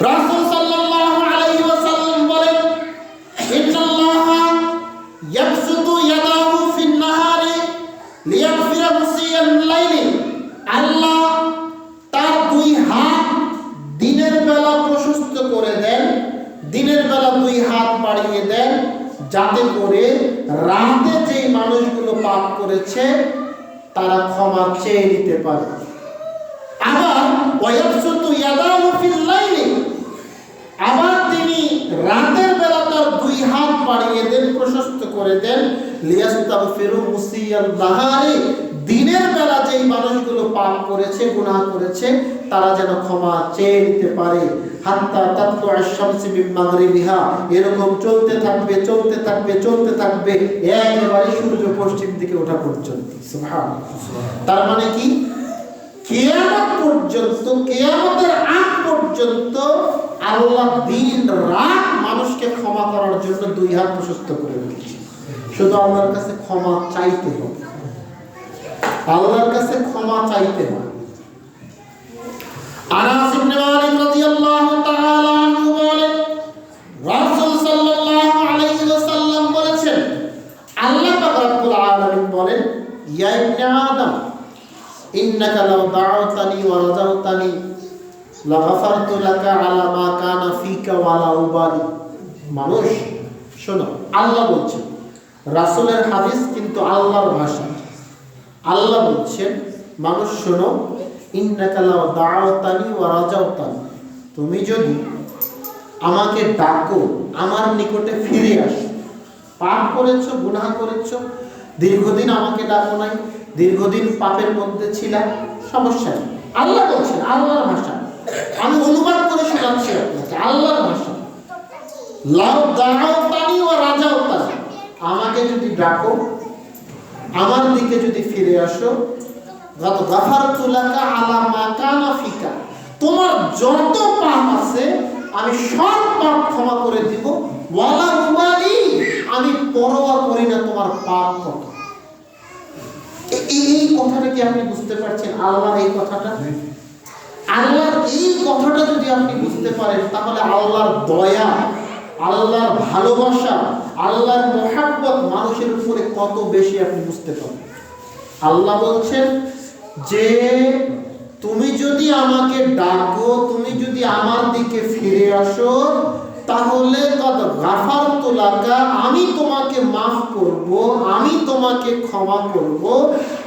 রাসূল সাল্লাল্লাহু আলাইহি ওয়াসাল্লাম বলেন, ইন্নাল্লাহা যাতে করে রাতে যেই মানুষগুলো পাপ করেছে তারা ক্ষমা চেয়ে নিতে পারে। আবার ওয়ায়াবসুতু ইয়াদাহু ফিল লাইলি, আবার তিনি রাতের বেলা তার দুই হাত বাড়িয়ে দেন, প্রশস্ত করে দেন, লিয়াস্তাগফিরু মুসিয়াল নাহারি, দিনের বেলা যেই মানুষগুলো পাপ করেছে, গুনাহ করেছে, তারা যেন ক্ষমা চেয়ে নিতে পারে। হাত্তা তাতলু আশ-শামসু মিন মাগরিবিহা, এরকম চলতে থাকবে চলতে থাকবে চলতে থাকবে একেবারে সূর্য পশ্চিম দিকে ওঠা পর্যন্ত। সুবহানাল্লাহ। তার মানে কি, কিয়ামত পর্যন্ত, কিয়ামতের আগ পর্যন্ত আল্লাহ দিন রাত মানুষকে ক্ষমা করার জন্য দুই হাত প্রশস্ত করে রেখেছে। শুধু আল্লাহর কাছে ক্ষমা চাইতে হবে, আল্লাহর কাছে ক্ষমা চাইতে হবে। আনাস ইবনে মালিক রাদিয়াল্লাহু তাআলা আনহু বলেন, রাসূল সাল্লাল্লাহু আলাইহি ওয়াসাল্লাম বলেছেন, আল্লাহ পাক রব্বুল আলামিন বলেন, ইয়া ইবনে আদম ইন্নাকা লাউ দাআওতানি ওয়া রাজাউতানি লাগাফারতু লাকা আলা মা কানা ফিকা ওয়া লা উবালি। মানুষ শোনো, আল্লাহ বলছেন, রাসূলের হাদিস কিন্তু আল্লাহর ভাষা। আল্লাহ বলছেন, মানুষ শোনো, ইন্নাকা লাউ দাআওতানি ওয়া রাজাউতানি, তুমি যদি আমাকে ডাকো, আমার নিকটে ফিরে আসো, পাপ করেছো, গুনাহ করেছো, দীর্ঘদিন আমাকে ডাকো নাই, দীর্ঘদিন পাপের মধ্যে ছিলাম, সমস্যা নেই। আল্লাহ বলছেন, আল্লাহর ভাষা, আমি অনুবাদ করে শোনাচ্ছি আপনাকে, আল্লাহর ভাষা। লাউ দাআওতানি ওয়া রাজাউতানি, আমাকে যদি ডাকো, আমার দিকে যদি ফিরে আসো, গাফারতু লাকা আলা মা কানা ফিকা, তোমার যত পাপ আছে আমি সব পাপ ক্ষমা করে দিব, ওয়ালা উবালি, আমি পরোয়া করি না তোমার পাপ কত। এই কথাটা কি আপনি বুঝতে পারছেন? আল্লাহর এই কথাটা, আল্লাহর এই কথাটা যদি আপনি বুঝতে পারেন, তাহলে আল্লাহর দয়া, আল্লাহর ভালোবাসা, আল্লাহর মহব্বত মানুষের উপরে কত বেশি আপনি বুঝতে পারবেন। আল্লাহ বলছেন যে তুমি যদি আমাকে ডাকো, তুমি যদি আমার দিকে ফিরে আসো, তাহলে গাফারতু লাকা, আমি তোমাকে মাফ করব, আমি তোমাকে ক্ষমা করব,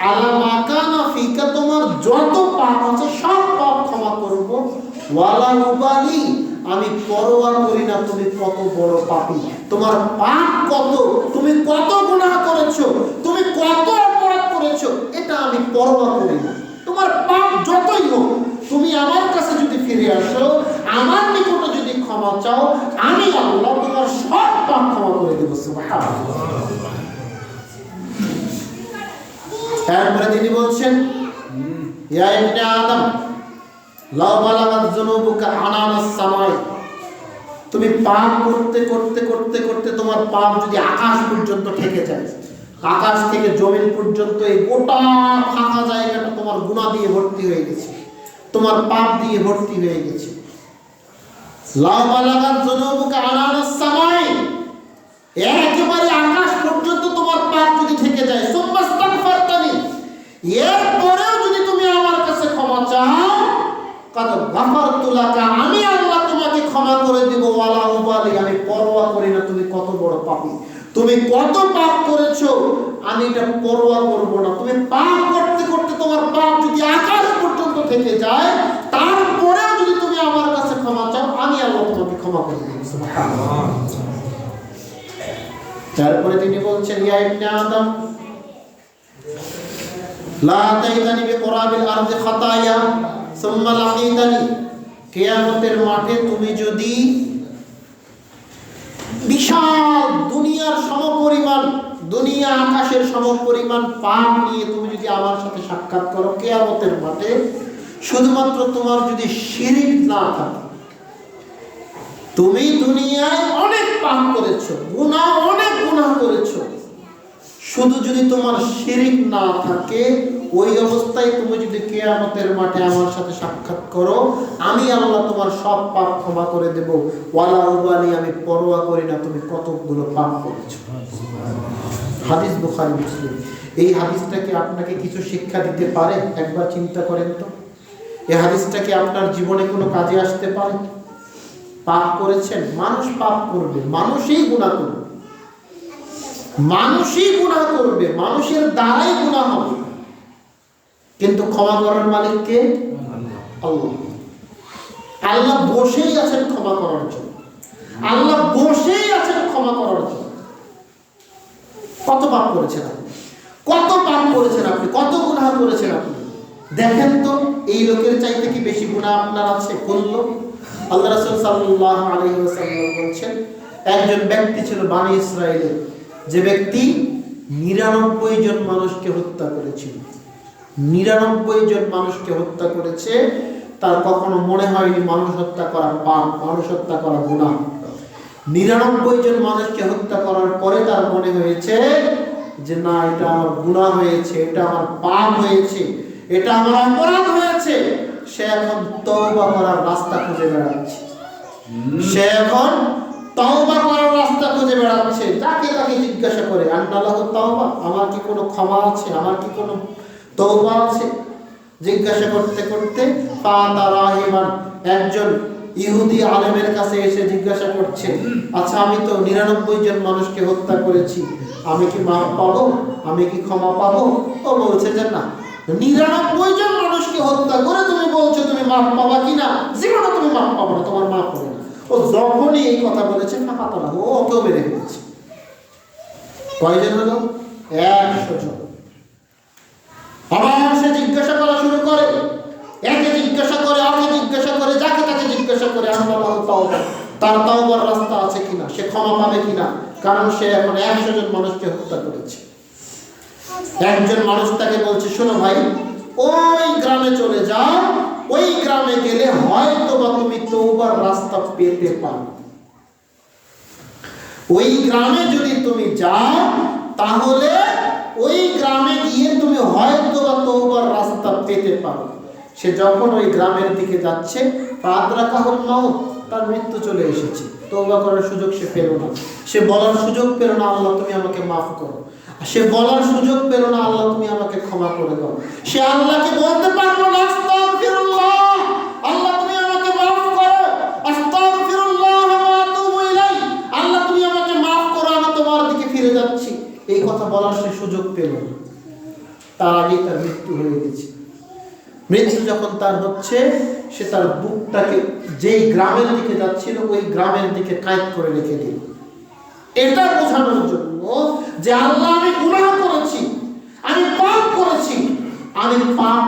আলা মা কানা ফিকা, তোমার যত পাপ আছে সব পাপ ক্ষমা করব, ওয়ালা উবালি, আমি পরোয়া করি না তুমি কত বড় পাপী, তোমার পাপ কত, তুমি কত গুনাহ করেছো, তুমি কত অপরাধ করেছো, এটা আমি পরোয়া করি না। তোমার পাপ যতই হোক, তুমি আমার কাছে যদি ফিরে আসো, আমার নিকটে যদি ক্ষমা চাও, আমি আল্লাহ তোমার সব পাপ ক্ষমা করে দেব। সুবহানাল্লাহ। তারপরে তিনি বলছেন, ইয়া ইবনে আদম লাউ বালাগাত যুনুবুকা আনানাস সামাই, তুমি পাপ করতে করতে করতে করতে তোমার পাপ যদি আকাশ পর্যন্ত ঠেকে যায়, আকাশ থেকে জমিন পর্যন্ত এই গোটা ফাঁকা জায়গাটা তোমার গুনাহ দিয়ে ভর্তি হয়ে গেছে, তোমার পাপ দিয়ে ভর্তি হয়ে গেছে। লাউ বালাগাত যুনুবুকা আনানাস সামাই, একেবারে আকাশ পর্যন্ত তোমার পাপ যদি ঠেকে যায়, সুম্মাস্তাগফারতানি, এরপরেও যদি তুমি আমার কাছে ক্ষমা চাও, কত গাফারতু লাকা, আমি আল্লাহ তোমাকে ক্ষমা করে দিব, ওয়ালা উবালি, আমি পরোয়া করি না তুমি কত বড় পাপী, তুমি কত পাপ করেছো, আমি এটা পরোয়া করব না। তুমি পাপ করতে করতে তোমার পাপ যদি আকাশ পর্যন্ত থেকে যায়, তারপরেও যদি তুমি আমার কাছে ক্ষমা চাও, আমি আল্লাহ তোমাকে ক্ষমা করে দেব। সুবহানাল্লাহ। তারপরে তিনি বলছেন, ইয়া ইবনে আদম লা তাইতানি বিকুরাবিল আরদি খাতায়া সুম্মা লাকিতানি, কিয়ামতের মাঠে তুমি যদি বিশাল দুনিয়ার সমপরিমাণ, দুনিয়া আকাশের সমপরিমাণ পাপ নিয়ে তুমি যদি আমার সাথে সাক্ষাৎ করো কিয়ামতের মাঠে, শুধুমাত্র তোমার যদি শিরক না থাকে, তুমি দুনিয়ায় অনেক পাপ করেছো, গুনাহ, অনেক গুনাহ করেছো, শুধু যদি তোমার শিরক না থাকে, ওই অবস্থায় তুমি যদি কিয়ামতের মাঠে আমার সাথে সাক্ষাৎ করো, আমি আল্লাহ তোমার সব পাপ ক্ষমা করে দেব, ওয়ালা উবালি, আমি পরোয়া করি না তুমি কতগুলো পাপ করেছো। হাদিস বুখারী মুসলিম। এই হাদিসটা কি আপনাকে কিছু শিক্ষা দিতে পারে? একবার চিন্তা করেন তো, এই হাদিসটা কি আপনার জীবনে কোনো কাজে আসতে পারে? পাপ করেছেন, মানুষ পাপ করবে, মানুষই গুনাহ করবে, মানুষই গুনাহ করবে, মানুষের দ্বারাই গুনাহ হবে, কিন্তু ক্ষমা করার মালিক কে? আল্লাহ। আল্লাহ বসেই আছেন ক্ষমা করার জন্য, আল্লাহ বসেই আছেন ক্ষমা করার জন্য। কত পাপ করেছেন আপনি, কত পাপ করেছেন আপনি, কত গুনাহ করেছেন আপনি, দেখেন তো এই লোকের চাইতে কি বেশি গুনাহ আপনার আছে? করলো। আল্লাহ রাসূল সাল্লাল্লাহু আলাইহি ওয়াসাল্লাম বলেছেন, একজন ব্যক্তি ছিল বনি ইসরাইলের, যে ব্যক্তি 99 জন মানুষকে হত্যা করেছিল। 99 জন মানুষকে হত্যা করেছে, তার কখনো মনে হয়নি মানুষ হত্যা করা পাপ, মানুষ হত্যা করা গুনাহ। 99 জন মানুষকে হত্যা করার পরে তার মনে হয়েছে যে না, এটা আমার গুনাহ হয়েছে, এটা আমার পাপ হয়েছে, এটা আমার অপরাধ হয়েছে। সে এখন তওবা করার রাস্তা খুঁজে বেড়াচ্ছে, সে এখন তওবা করার রাস্তা খুঁজে বেড়াচ্ছে। যাকে তাকে জিজ্ঞাসা করে, আন্নালাহু তাওবা, আমার কি কোনো ক্ষমা আছে, আমার কি কোনো তওবা আছে? জিজ্ঞাসা করতে করতে ফাতারাহিমান, একজন ইহুদি আলেমের কাছে এসে জিজ্ঞাসা করছে, আচ্ছা আমি তো 99 জন মানুষকে হত্যা করেছি, আমি কি মাফ পাবো, আমি কি ক্ষমা পাবো? ও বলছে যে না, 99 জন মানুষকে হত্যা করে তুমি বলছো তুমি মাফ পাবা কিনা? জীবনে তুমি মাফ পাবো না, তোমার মাফ হবে না। ও যখনই এই কথা বলেছে ফাতারা, ও ওকেও মেরে ফেলেছে। কয়জন হলো? 100 জন। আবার সে জিজ্ঞাসা করা শুরু করে, একে জিজ্ঞাসা করে, আগে জিজ্ঞাসা করে, যাকে তাকে জিজ্ঞাসা করে, আল্লাহু তাওবা, তার তাওবার রাস্তা আছে কিনা, সে ক্ষমা পাবে কিনা, কারণ সে এখন 100 জন মানুষকে হত্যা করেছে। একজন মানুষ তাকে বলছে, শোনো ভাই, ওই গ্রামে চলে যাও, ওই গ্রামে গেলে হয়তো বা তুমি তওবার রাস্তা পেতে পারো। ওই গ্রামে যদি তুমি যাও, তাহলে ওই গ্রামে গিয়ে তুমি হয়তো বা তওবার রাস্তা পেতে পারো। সে যখন ওই গ্রামের দিকে যাচ্ছে, ফাদরাকাহুল মাউত, তার মৃত্যু চলে এসেছে। তওবা করার সুযোগ সে পেল না, সে বলার সুযোগ পেল না, আল্লাহ তুমি আমাকে মাফ করো। সে বলার সুযোগ পেল না, আল্লাহ তুমি আমাকে ক্ষমা করে দাও। সে আল্লাহকে বলতে পারলো না, আস্তাগফিরুল্লাহ, আল্লাহ তুমি আমাকে মাফ করো, আস্তাগফিরুল্লাহ ওয়া আতুবু ইলাইহি, আল্লাহ তুমি আমাকে মাফ করো, আমি তোমার দিকে ফিরে যাচ্ছি। এই কথা বলার সে সুযোগ পেল না, তার আগেই তার মৃত্যু হয়ে গেছে। মৃত্যু যখন তার হচ্ছে, সে তার বুকটাকে যেই গ্রামের দিকে যাচ্ছিল ওই গ্রামের দিকে কায়েদ করে রেখে দিল, এটা বোঝানোর জন্য যে আল্লাহ আমি গুনাহ করেছি, আমি পাপ করেছি, আমি পাপ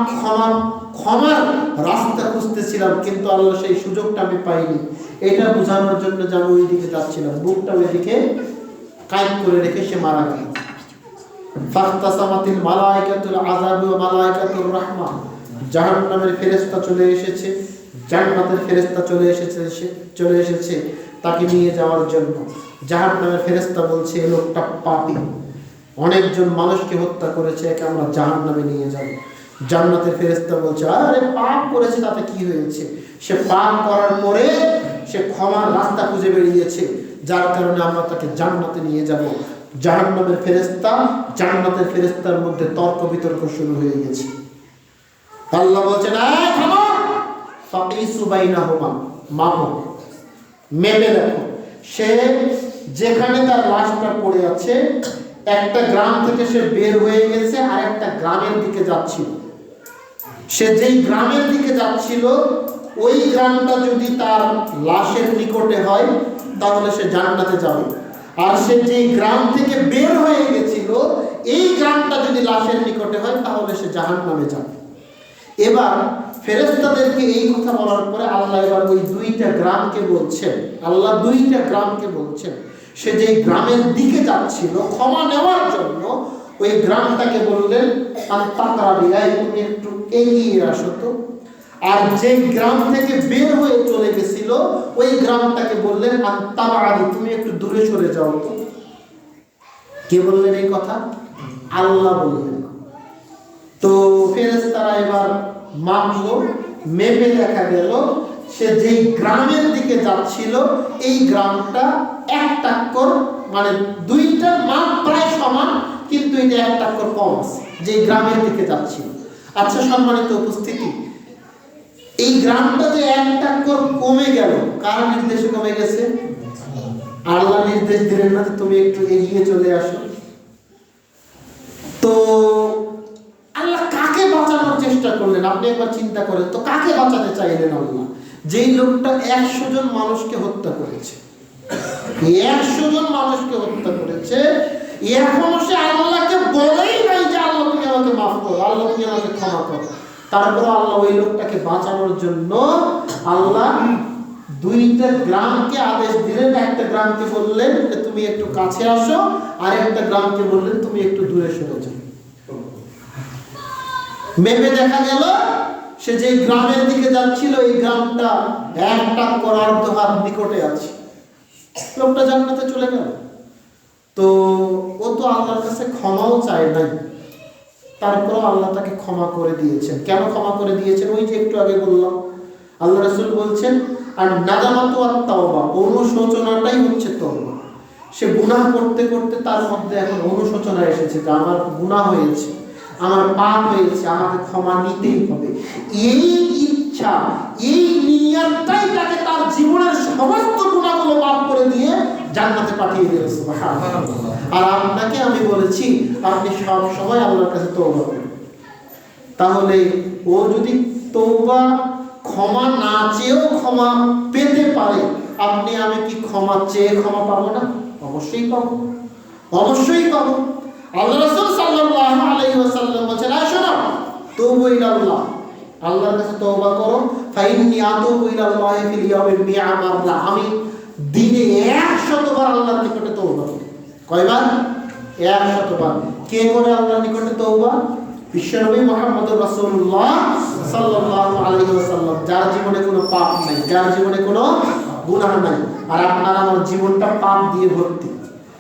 ক্ষমার রাস্তা খুঁজতেছিলাম, কিন্তু আল্লাহ সেই সুযোগটা আমি পাইনি। এটা বোঝানোর জন্য যে আমি ওই দিকে যাচ্ছিলাম, বুকটা ওই দিকে কায়েদ করে রেখে সে মারা গেল। ফাখতাসামাতিল মালায়েকাতুল আযাব ওয়া মালায়েকাতুর রাহমা, জাহান্নামের ফেরেশতা চলে এসেছে, জান্নাতের ফেরেশতা চলে এসেছে তাকে নিয়ে যাওয়ার জন্য। জাহান্নামের ফেরেশতা বলছে, এই লোকটা পাপী, অনেকজন মানুষকে হত্যা করেছে, একে আমরা জাহান্নামে নিয়ে যাব। জান্নাতের ফেরেশতা বলছে, আরে পাপ করেছে তাতে কি হয়েছে, সে পাপ করার পরে সে ক্ষমার রাস্তা খুঁজে বেরিয়েছে, যার কারণে আমরা তাকে জান্নাতে নিয়ে যাব। জাহান্নামের ফেরেশতা জান্নাতের ফেরেশতার মধ্যে তর্ক বিতর্ক শুরু হয়ে গেছে। আল্লাহ বলছেন, এই থামো, ফাকিসু বাইনাহুমা, মাপো, মেপে দেখো। সে যেখানে তার লাশটা পড়ে আছে, একটা গ্রাম থেকে সে বের হয়ে গেছে, আর একটা গ্রামের দিকে যাচ্ছিল। সে যেই গ্রামের দিকে যাচ্ছিল, ওই গ্রামটা যদি তার লাশের নিকটে হয় তাহলে সে জান্নাতে যাবে, আর সে যেই গ্রাম থেকে বের হয়ে গেছিল এই গ্রামটা যদি লাশের নিকটে হয় তাহলে সে জাহান্নামে যাবে। এবার ফেরেশতাদেরকে এই কথা বলার পরে আল্লাহ এবার ওই দুইটা গ্রামকে বলছেন, আল্লাহ দুইটা গ্রামকে বলছেন, সে যেই গ্রামের দিকে যাচ্ছিল ক্ষমা নেওয়ার জন্য, ওই গ্রামটাকে বললেন, তুমি একটু এগিয়ে আসো তো। আর যে গ্রাম থেকে বের হয়ে চলে গেছিল ওই গ্রামটাকে বললেন, তুমি একটু দূরে সরে যাও তো। কে বললেন এই কথা? আল্লাহ বললেন। তো ফেরেশতারা এবার মাপলো, মেপে দেখা গেল সে যেই গ্রামের দিকে যাচ্ছিল এই গ্রামটা এক টাক্কর, মানে দুইটা মাপ প্রায় সমান, কিন্তু এটা এক টাক্কর কম আছে যে গ্রামের দিকে যাচ্ছিল। আচ্ছা সম্মানিত উপস্থিতি, এই গ্রামটা যে এক টাক্কর কমে গেল, কার নির্দেশে কমে গেছে? আল্লাহ নির্দেশ দিলেন না তুমি একটু এগিয়ে চলে আসো? করলেন। আপনি একবার চিন্তা করেন তো, কাকে বাঁচাতে চাইলেন আল্লাহ? যেই লোকটা 100 জন মানুষকে হত্যা করেছে, 100 জন মানুষকে হত্যা করেছে, এখনো সে আল্লাহকে বলেই নাই যে আল্লাহ তুমি আমাকে মাফ করো, আল্লাহ তুমি আমাকে ক্ষমা করো। তারপরে আল্লাহ ওই লোকটাকে বাঁচানোর জন্য আল্লাহ 2টা গ্রামকে আদেশ দিলেন। একটা গ্রামকে বললেন যে তুমি একটু কাছে আসো, আর একটা গ্রামকে বললেন তুমি একটু দূরে সরে যাও। মেপে দেখা গেল সে যে গ্রামের দিকে যাচ্ছিল, এই গ্রামটা 1 হাত নিকটে আছে। লোকটা জান্নাতে চলে গেল। তো ও তো আল্লাহর কাছে ক্ষমাও চায় নাই, তারপরেও আল্লাহ তাকে ক্ষমা করে দিয়েছেন। কেন ক্ষমা করে দিয়েছেন? ওই যে একটু আগে বললাম, আল্লাহ রাসূল বলছেন আর নাদামাতু আত তাওবা, অনুশোচনাটাই হচ্ছে তওবা। সে গুনাহ করতে করতে তার মধ্যে এখন অনুশোচনা এসেছে যে আমার গুনাহ হয়েছে, আমার পাপ হয়েছে, আমাকে ক্ষমা নিতেই হবে। এই ইচ্ছা, এই নিয়তটাই তাকে তার জীবনের সমস্ত গুনাহগুলো মাফ করে দিয়ে জান্নাতে পাঠিয়ে দিল। সুবহানাল্লাহ। আর আপনাকে আমি বলেছি আপনি সব সময় আল্লাহর কাছে তওবা করুন। তাহলে ও যদি তওবা ক্ষমা না চেয়েও ক্ষমা পেতে পারে, আপনি আমি কি ক্ষমা চেয়ে ক্ষমা পাবো না? অবশ্যই পাবো, অবশ্যই পাবো। আল্লাহ রাসূল সাল্লাল্লাহু আলাইহি ওয়াসাল্লাম বলেছেন, শোনো, তওবা ইলাল্লাহ, আল্লাহর কাছে তওবা করো। ফাইন্নী আতুবু ইলাল্লাহি ফিল ইয়াউমি মিআ মাররা, আমি দিনে 100 বার আল্লাহর নিকটে তওবা করি। কয়বার? 100 বার। কে করে আল্লাহর নিকটে তওবা? বিশ্বনবী মুহাম্মদুর রাসূলুল্লাহ সাল্লাল্লাহু আলাইহি ওয়াসাল্লাম, যার জীবনে কোনো পাপ নাই, যার জীবনে কোনো গুনাহ নাই। আর আপনার আমার জীবনটা পাপ দিয়ে ভর্তি।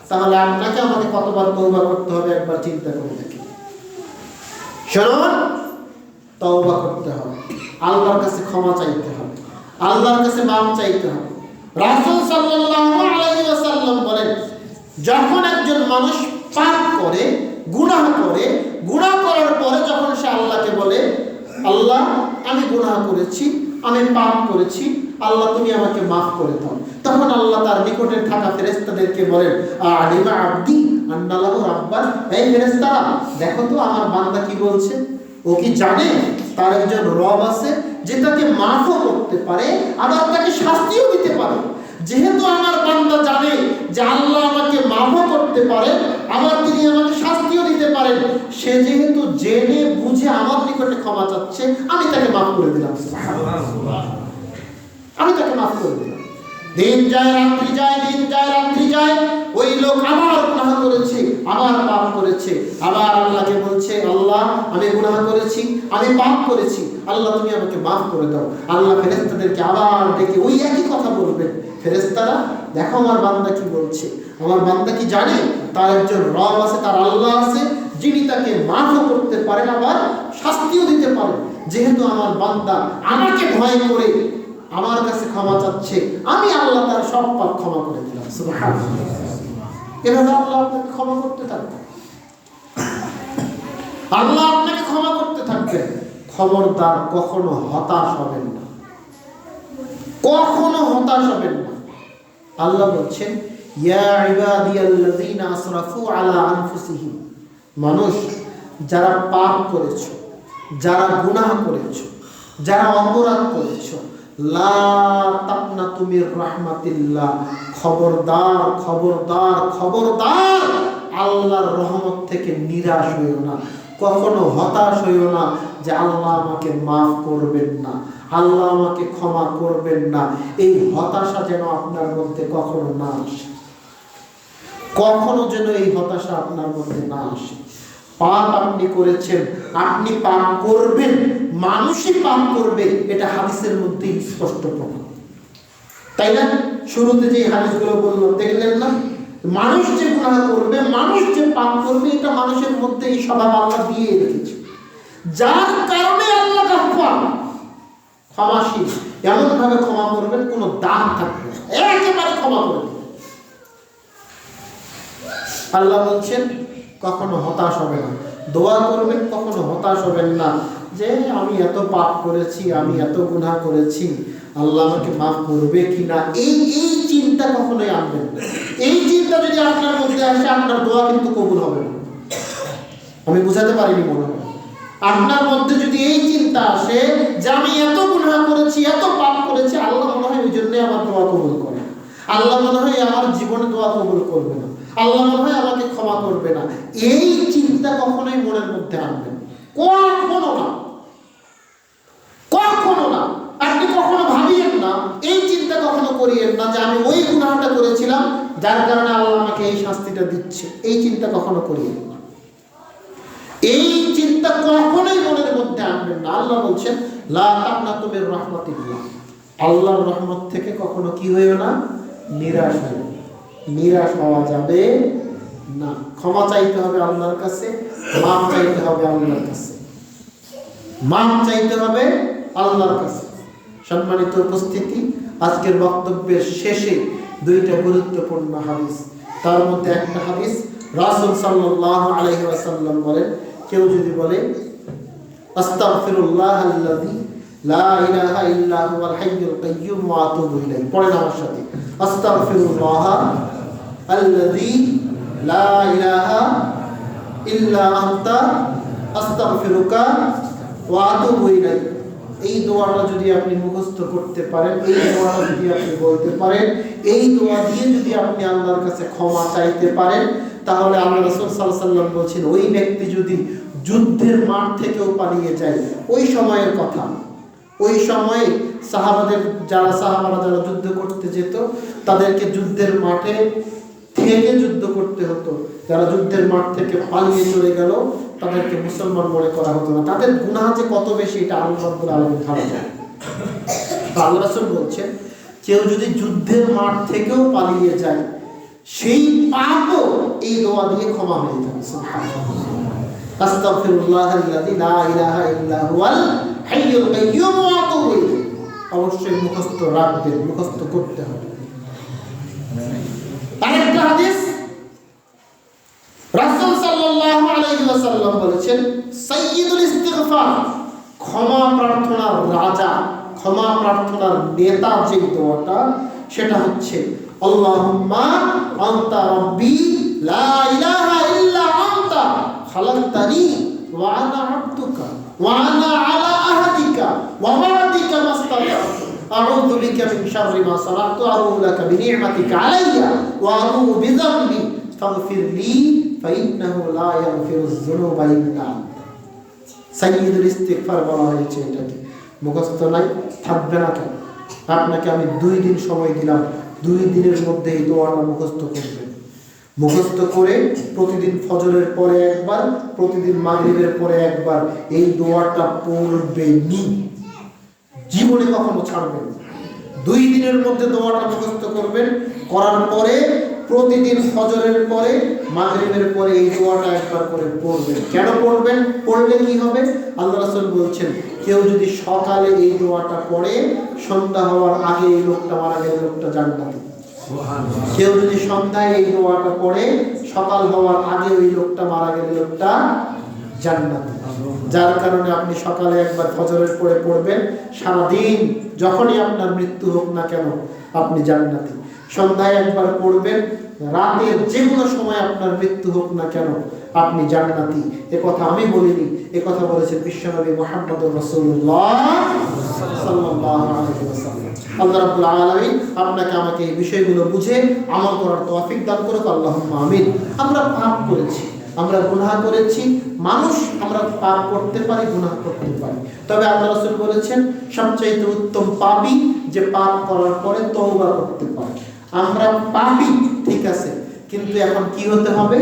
তাহলে আপনাকে আমাকে কতবার তওবা করতে হবে একবার চিন্তা করে দেখি। শুনুন, তওবা করতে হবে, আল্লাহর কাছে ক্ষমা চাইতে হবে, আল্লাহর কাছে মাফ চাইতে হবে। রাসূল সাল্লাল্লাহু আলাইহি ওয়াসাল্লাম বলেন, যখন একজন মানুষ পাপ করে, গুনাহ করে, গুনাহ করার পরে যখন সে আল্লাহকে বলে আল্লাহ আমি গুনাহ করেছি, আমি পাপ করেছি, আল্লাহ তুমি আমাকে মাফ করে দাও, তখন আল্লাহ তার নিকটে থাকা ফেরেশতাদেরকে বলেন আলিমা আব্দি আন্না লাহু রাব্বান, এই ফেরেশতারা দেখো তো আমার বান্দা কি বলছে। ও কি জানে তার একজন রব আছে যে তাকে মাফও করতে পারে, আবার তাকে শাস্তিও দিতে পারে। যেহেতু আমার বান্দা জানে যে আল্লাহ আমাকে মাফও করতে পারে, আবার তিনি আমাকে শাস্তিও দিতে পারেন, সে যেহেতু জেনে বুঝে আমার নিকটে ক্ষমা চাচ্ছে, আমি তাকে মাফ করে দিলাম। আমি তাকে মাফ করে দিলাম। দিন যায় রাত্রি যায়, দিন যায় রাত্রি যায়, ওই লোক আবার গুনাহ করেছে, আবার পাপ করেছে, আবার আল্লাহকে বলছে আল্লাহ আমি গুনাহ করেছি, আমি পাপ করেছি, আল্লাহ তুমি আমাকে মাফ করে দাও। আল্লাহ ফেরেশতাদেরকে আবার ডেকে ওই একই কথা বলবেন, ফেরেশতারা দেখো আমার বান্দা কি বলছে, আমার বান্দা কি জানে তার একজন রব আছে, তার আল্লাহ আছে, যিনি তাকে মাফও করতে পারেন, আবার শাস্তিও দিতে পারেন। যেহেতু আমার বান্দা আমাকে ভয় করে আমার কাছে ক্ষমা চাচ্ছে, আমি আল্লাহ তার সব পাপ ক্ষমা করে দিলাম। সুবহানাল্লাহ। এভাবে আল্লাহ আপনাকে ক্ষমা করতে থাকবে, আল্লাহ আপনাকে ক্ষমা করতে থাকবে। খবরদার কখনো হতাশ হবেন না, কখনো হতাশ হবেন না। আল্লাহ বলছেন ইয়া ইবাদিয়াল্লাযীনা আসরাফু আলা আনফুসিহিম, মানুষ যারা পাপ করেছো, যারা গুনাহ করেছো, যারা অপরাধ করেছো, লা তাকনাতু মির রাহমাতিল্লাহ, খবরদার খবরদার খবরদার আল্লাহর রহমত থেকে নিরাশ হইও না, কখনো হতাশ হইও না যে আল্লাহ আমাকে মাফ করবেন না, আল্লাহ আমাকে ক্ষমা করবেন না। এই হতাশা যেন আপনার মধ্যে কখনো না আসে, কখনো যেন এই হতাশা আপনার মধ্যে না আসে। পাপ আপনি করেছেন, আপনি পাপ করবেন, মানুষই পাপ করবে, এটা হাদিসের মধ্যে স্পষ্ট প্রমাণ, তাই না? শুরুতে যে হাদিসগুলো বললাম দেখলেন না, মানুষ যে গুনাহ করবে, মানুষ যে পাপ করবে, এটা মানুষের মধ্যে এই স্বভাব আল্লাহ দিয়ে রেখেছে, যার কারণে আল্লাহ গাফফার, ক্ষমাশীল, এমন ভাবে ক্ষমা করবেন কোনো দাগ থাকবে না, একেবারে ক্ষমা করবেন। আল্লাহ বলছেন কখনো হতাশ হবে না, দোয়া করবেন, কখনো হতাশ হবেন না যে আমি এত পাপ করেছি, আমি এত গুনাহ করেছি, আল্লাহ আমাকে মাফ করবে কিনা, এই চিন্তা কখনোই আনবেন না। এই চিন্তা যদি আপনার মধ্যে আসে, আপনার দোয়া কিন্তু কবুল হবে না। আমি বুঝাতে পারিনি মনে হয়। আপনার মধ্যে যদি এই চিন্তা আসে যে আমি এত গুনাহ করেছি, এত পাপ করেছি, আল্লাহ মনে হয় ওই জন্য আমার দোয়া কবুল করে, আল্লাহ মনে হয় আমার জীবনে দোয়া কবুল করবে না, আল্লাহ মনে হয় আমাকে ক্ষমা করবে না, এই চিন্তা কখনোই মনের মধ্যে আনবেন কখনো না, কখনো না। আপনি কখনো ভাবিয়েন না, এই চিন্তা কখনো করিয়েন না যে আমি ওই গুনাহটা করেছিলাম যার কারণে আল্লাহ আমাকে এই শাস্তিটা দিচ্ছে, এই চিন্তা কখনো করিয়েন না, এই চিন্তা কখনোই মনের মধ্যে আনবেন না। আল্লাহ বলছেন লা তাকনাতু মির রাহমাতিল্লাহ, আল্লাহর রহমত থেকে কখনো কি হইও না, নিরাশ হইও না, নিরাশ হওয়া যাবে না। ক্ষমা চাইতে হবে আল্লাহর কাছে, মাফ চাইতে হবে আল্লাহর কাছে, মাফ চাইতে হবে আল্লাহর কাছে। সম্মানিত উপস্থিতি, আজকের বক্তব্যের শেষে দুইটা গুরুত্বপূর্ণ হাদিস, তার মধ্যে একটা হাদিস রাসূল সাল্লাল্লাহু আলাইহি ওয়াসাল্লাম বলেন, কেউ যদি বলে আস্তাগফিরুল্লাহাল্লাযী লা ইলাহা ইল্লা হুয়াল হাইয়ুল কাইয়্যুম ওয়া আতুবু ইলাইহি, পড়েন আমার সাথে, আস্তাগফিরুল্লাহাল্লাযী লা ইলাহা ইল্লা আনতা আস্তাগফিরুকা ওয়া আতুবু ইলাইহি। এই দোয়াটা যদি আপনি মুখস্থ করতে পারেন, এই দোয়াটা যদি আপনি বলতে পারেন, এই দোয়া দিয়ে যদি আপনি আল্লাহর কাছে ক্ষমা চাইতে পারেন, তাহলে আল্লাহ রাসূল সাল্লাল্লাহু আলাইহি ওয়াসাল্লাম বলছেন ওই ব্যক্তি যদি যুদ্ধের মাঠ থেকেও পালিয়ে যায়, ওই সময়ের কথা, ওই সময়ে সাহাবারা যারা যুদ্ধ করতে যেত তাদেরকে যুদ্ধের মাঠে থেকে যুদ্ধ করতে হতো, যারা যুদ্ধের মাঠ থেকে পালিয়ে চলে গেল তাদেরকে মুসলমান মনে করা হতো না, তাদের গুনাহ যে কত বেশি এটা আল্লাহ রাব্বুল আলামিন ধারণা। আল্লাহ রাসূল বলছেন কেউ যদি যুদ্ধের মাঠ থেকেও পালিয়ে যায়, সেই পাপও এই দোয়া দিয়ে ক্ষমা হয়ে যাবে। আস্তাগফিরুল্লাহাল্লাযী লা ইলাহা ইল্লা হুয়াল হাইয়ুল কাইয়্যুম ওয়া আতুবু ইলাইহি, অবশ্যই মুখস্থ রাখবেন, মুখস্থ করতে হবে। আরেকটা হাদিস রাসূল সাল্লাল্লাহু আলাইহি ওয়াসাল্লাম বলেছেন সাইয়্যিদুল ইস্তিগফার, ক্ষমা প্রার্থনার রাজা, ক্ষমা প্রার্থনার নেতা যে দোয়াটা, সেটা হচ্ছে আল্লাহুম্মা আনতা রাব্বি লা ইলাহা ইল্লা আনতা খালাকতানি ওয়া আনা আবদুকা ওয়া আনা আলা আহদিকা ওয়া ওয়া'দিকা মাস্তাতা'তু আউযু বিকা মিন শাররি মা সানা'তু আউযু লাকা বিনি'মাতিকা আলাইয়া ওয়া আউযু বিযামবি ফাগফির লি ফাইন্নাহু লা ইয়াগফিরুয যুনুবা ইল্লা আনতা। সাইয়্যিদুল ইস্তিগফার বলা হয়েছে এটাকে। মুখস্থ নাই, থাকবে না কেন? আপনাকে আমি 2 দিন সময় দিলাম, 2 দিনের মধ্যে এই দোয়াটা মুখস্থ করবেন। মুখস্থ করে প্রতিদিন ফজরের পরে একবার, প্রতিদিন মাগরিবের পরে একবার এই দোয়াটা পড়বেনই, জীবনে কখনো ছাড়বেন না। 2 দিনের মধ্যে দোয়াটা মুখস্থ করবেন, করার পরে প্রতিদিন ফজরের পরে মাগরিবের পরে এই দোয়াটা একবার করে পড়বেন। কেন পড়বেন? পড়লে কি হবে? আল্লাহ রাসূল বলছেন কেউ যদি সকালে এই দোয়াটা পড়ে, সন্ধ্যা হওয়ার আগে এই লোকটা মারা গেলে লোকটা জান্নাতি। কেউ যদি সন্ধ্যায় এই দোয়াটা পড়ে, সকাল হওয়ার আগে ওই লোকটা মারা গেলে লোকটা জান্নাতি। যার কারণে আপনি সকালে একবার ফজরের পরে পড়বেন, সারাদিন যখনই আপনার মৃত্যু হোক না কেন আপনি জান্নাতি। সন্ধ্যায় একবার পড়বেন, রাতের যে কোনো সময় আপনার মৃত্যু হোক না কেন আপনি জান্নাতি। এ কথা আমি বলিনি, এ কথা বলেছেন বিশ্বনবী মুহাম্মদুর রাসূলুল্লাহ সাল্লাল্লাহু আলাইহি ওয়াসাল্লাম। আল্লাহ রাব্বুল আলামিন আপনাকে আমাকে এই বিষয়গুলো বুঝে আমল করার তৌফিক দান করুক, আল্লাহুম্মা আমিন। আমরা পাপ করেছি, আমরা গুনাহ করেছি, মানুষ আমরা পাপ করতে পারি, গুনাহ করতে পারি, তবে আল্লাহ রাসূল বলেছেন সবচেয়ে উত্তম পাপী যে পাপ করার পরে তওবা করতে পারে। আমরা পাপী ঠিক আছে, কিন্তু এখন কি হতে হবে?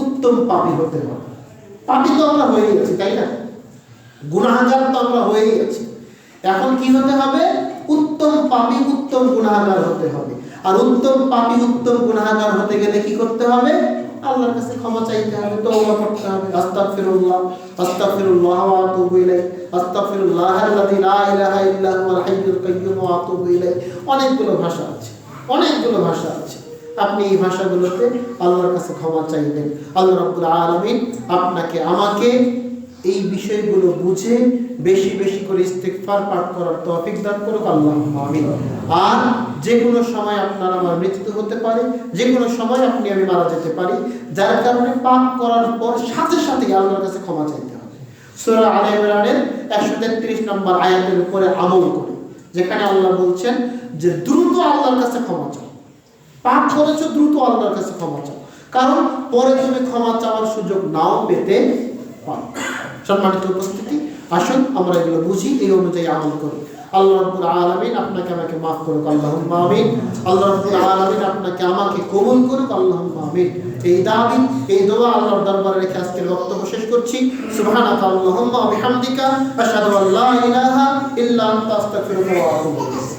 উত্তম পাপী হতে হবে। পাপী তো আমরা হয়ে গেছি, তাই না? গুনাহগার তো আমরা হয়ে গেছি, এখন কি হতে হবে? উত্তম পাপী, উত্তম গুনাহগার হতে হবে। আর উত্তম পাপী, উত্তম গুনাহগার হতে গেলে কি করতে হবে? আল্লাহর কাছে ক্ষমা চাইতে হবে, তওবা করতে হবে। আস্তাগফিরুল্লাহ, আস্তাগফিরুল্লাহ ওয়া আতুবু ইলাইহি, আস্তাগফিরুল্লাহাল্লাযী লা ইলাহা ইল্লা হুয়াল হাইয়ুল কাইয়্যুম ওয়া আতুবু ইলাইহি। অনেকগুলো ভাষা আছে, অনেকগুলো ভাষা আছে। আপনি এই ভাষাগুলোতে আল্লাহর কাছে ক্ষমা চাইবেন। আল্লাহ রাব্বুল আলামিন আপনাকে আমাকে এই বিষয়গুলো বুঝে বেশি বেশি করে ইস্তিগফার পাঠ করার তৌফিক দান করুক, আল্লাহুম্মা আমিন। আর যে কোনো সময় আপনার আমার মৃত্যু হতে পারে, যে কোনো সময় আপনি আমি মারা যেতে পারি, যার কারণে পাপ করার পর সাথে সাথে আল্লাহর কাছে ক্ষমা চাইতে হবে। সূরা আলে ইমরানের 133 নম্বর আয়াতের উপরে আমল করে, যেখানে আল্লাহ বলছেন যে দ্রুত আল্লাহর কাছে ক্ষমা চাও। পাপ করেছো, দ্রুত আল্লাহর কাছে ক্ষমা চাও, কারণ পরে তুমি ক্ষমা চাওয়ার সুযোগ নাও পেতে পারো। সম্মানিত উপস্থিতি, আসুন আমরা এগুলো বুঝি, এই অনুযায়ী আমল করি। আল্লাহ রাব্বুল আলামিন আপনাকে আমাকে মাফ করুক, আল্লাহুম্মা আমিন। আল্লাহ রাব্বুল আলামিন আপনাকে আমাকে কবুল করুক, আল্লাহুম্মা আমিন। এই দাবি, এই দোয়া আল্লাহর দরবারে রেখে আজকের বক্তব্য শেষ করছি। সুবহানাকা আল্লাহুম্মা ওয়া বিহামদিকা আশহাদু আল্লা ইলাহা ইল্লা আনতা আস্তাগফিরুকা ওয়া আতুবু ইলাইক।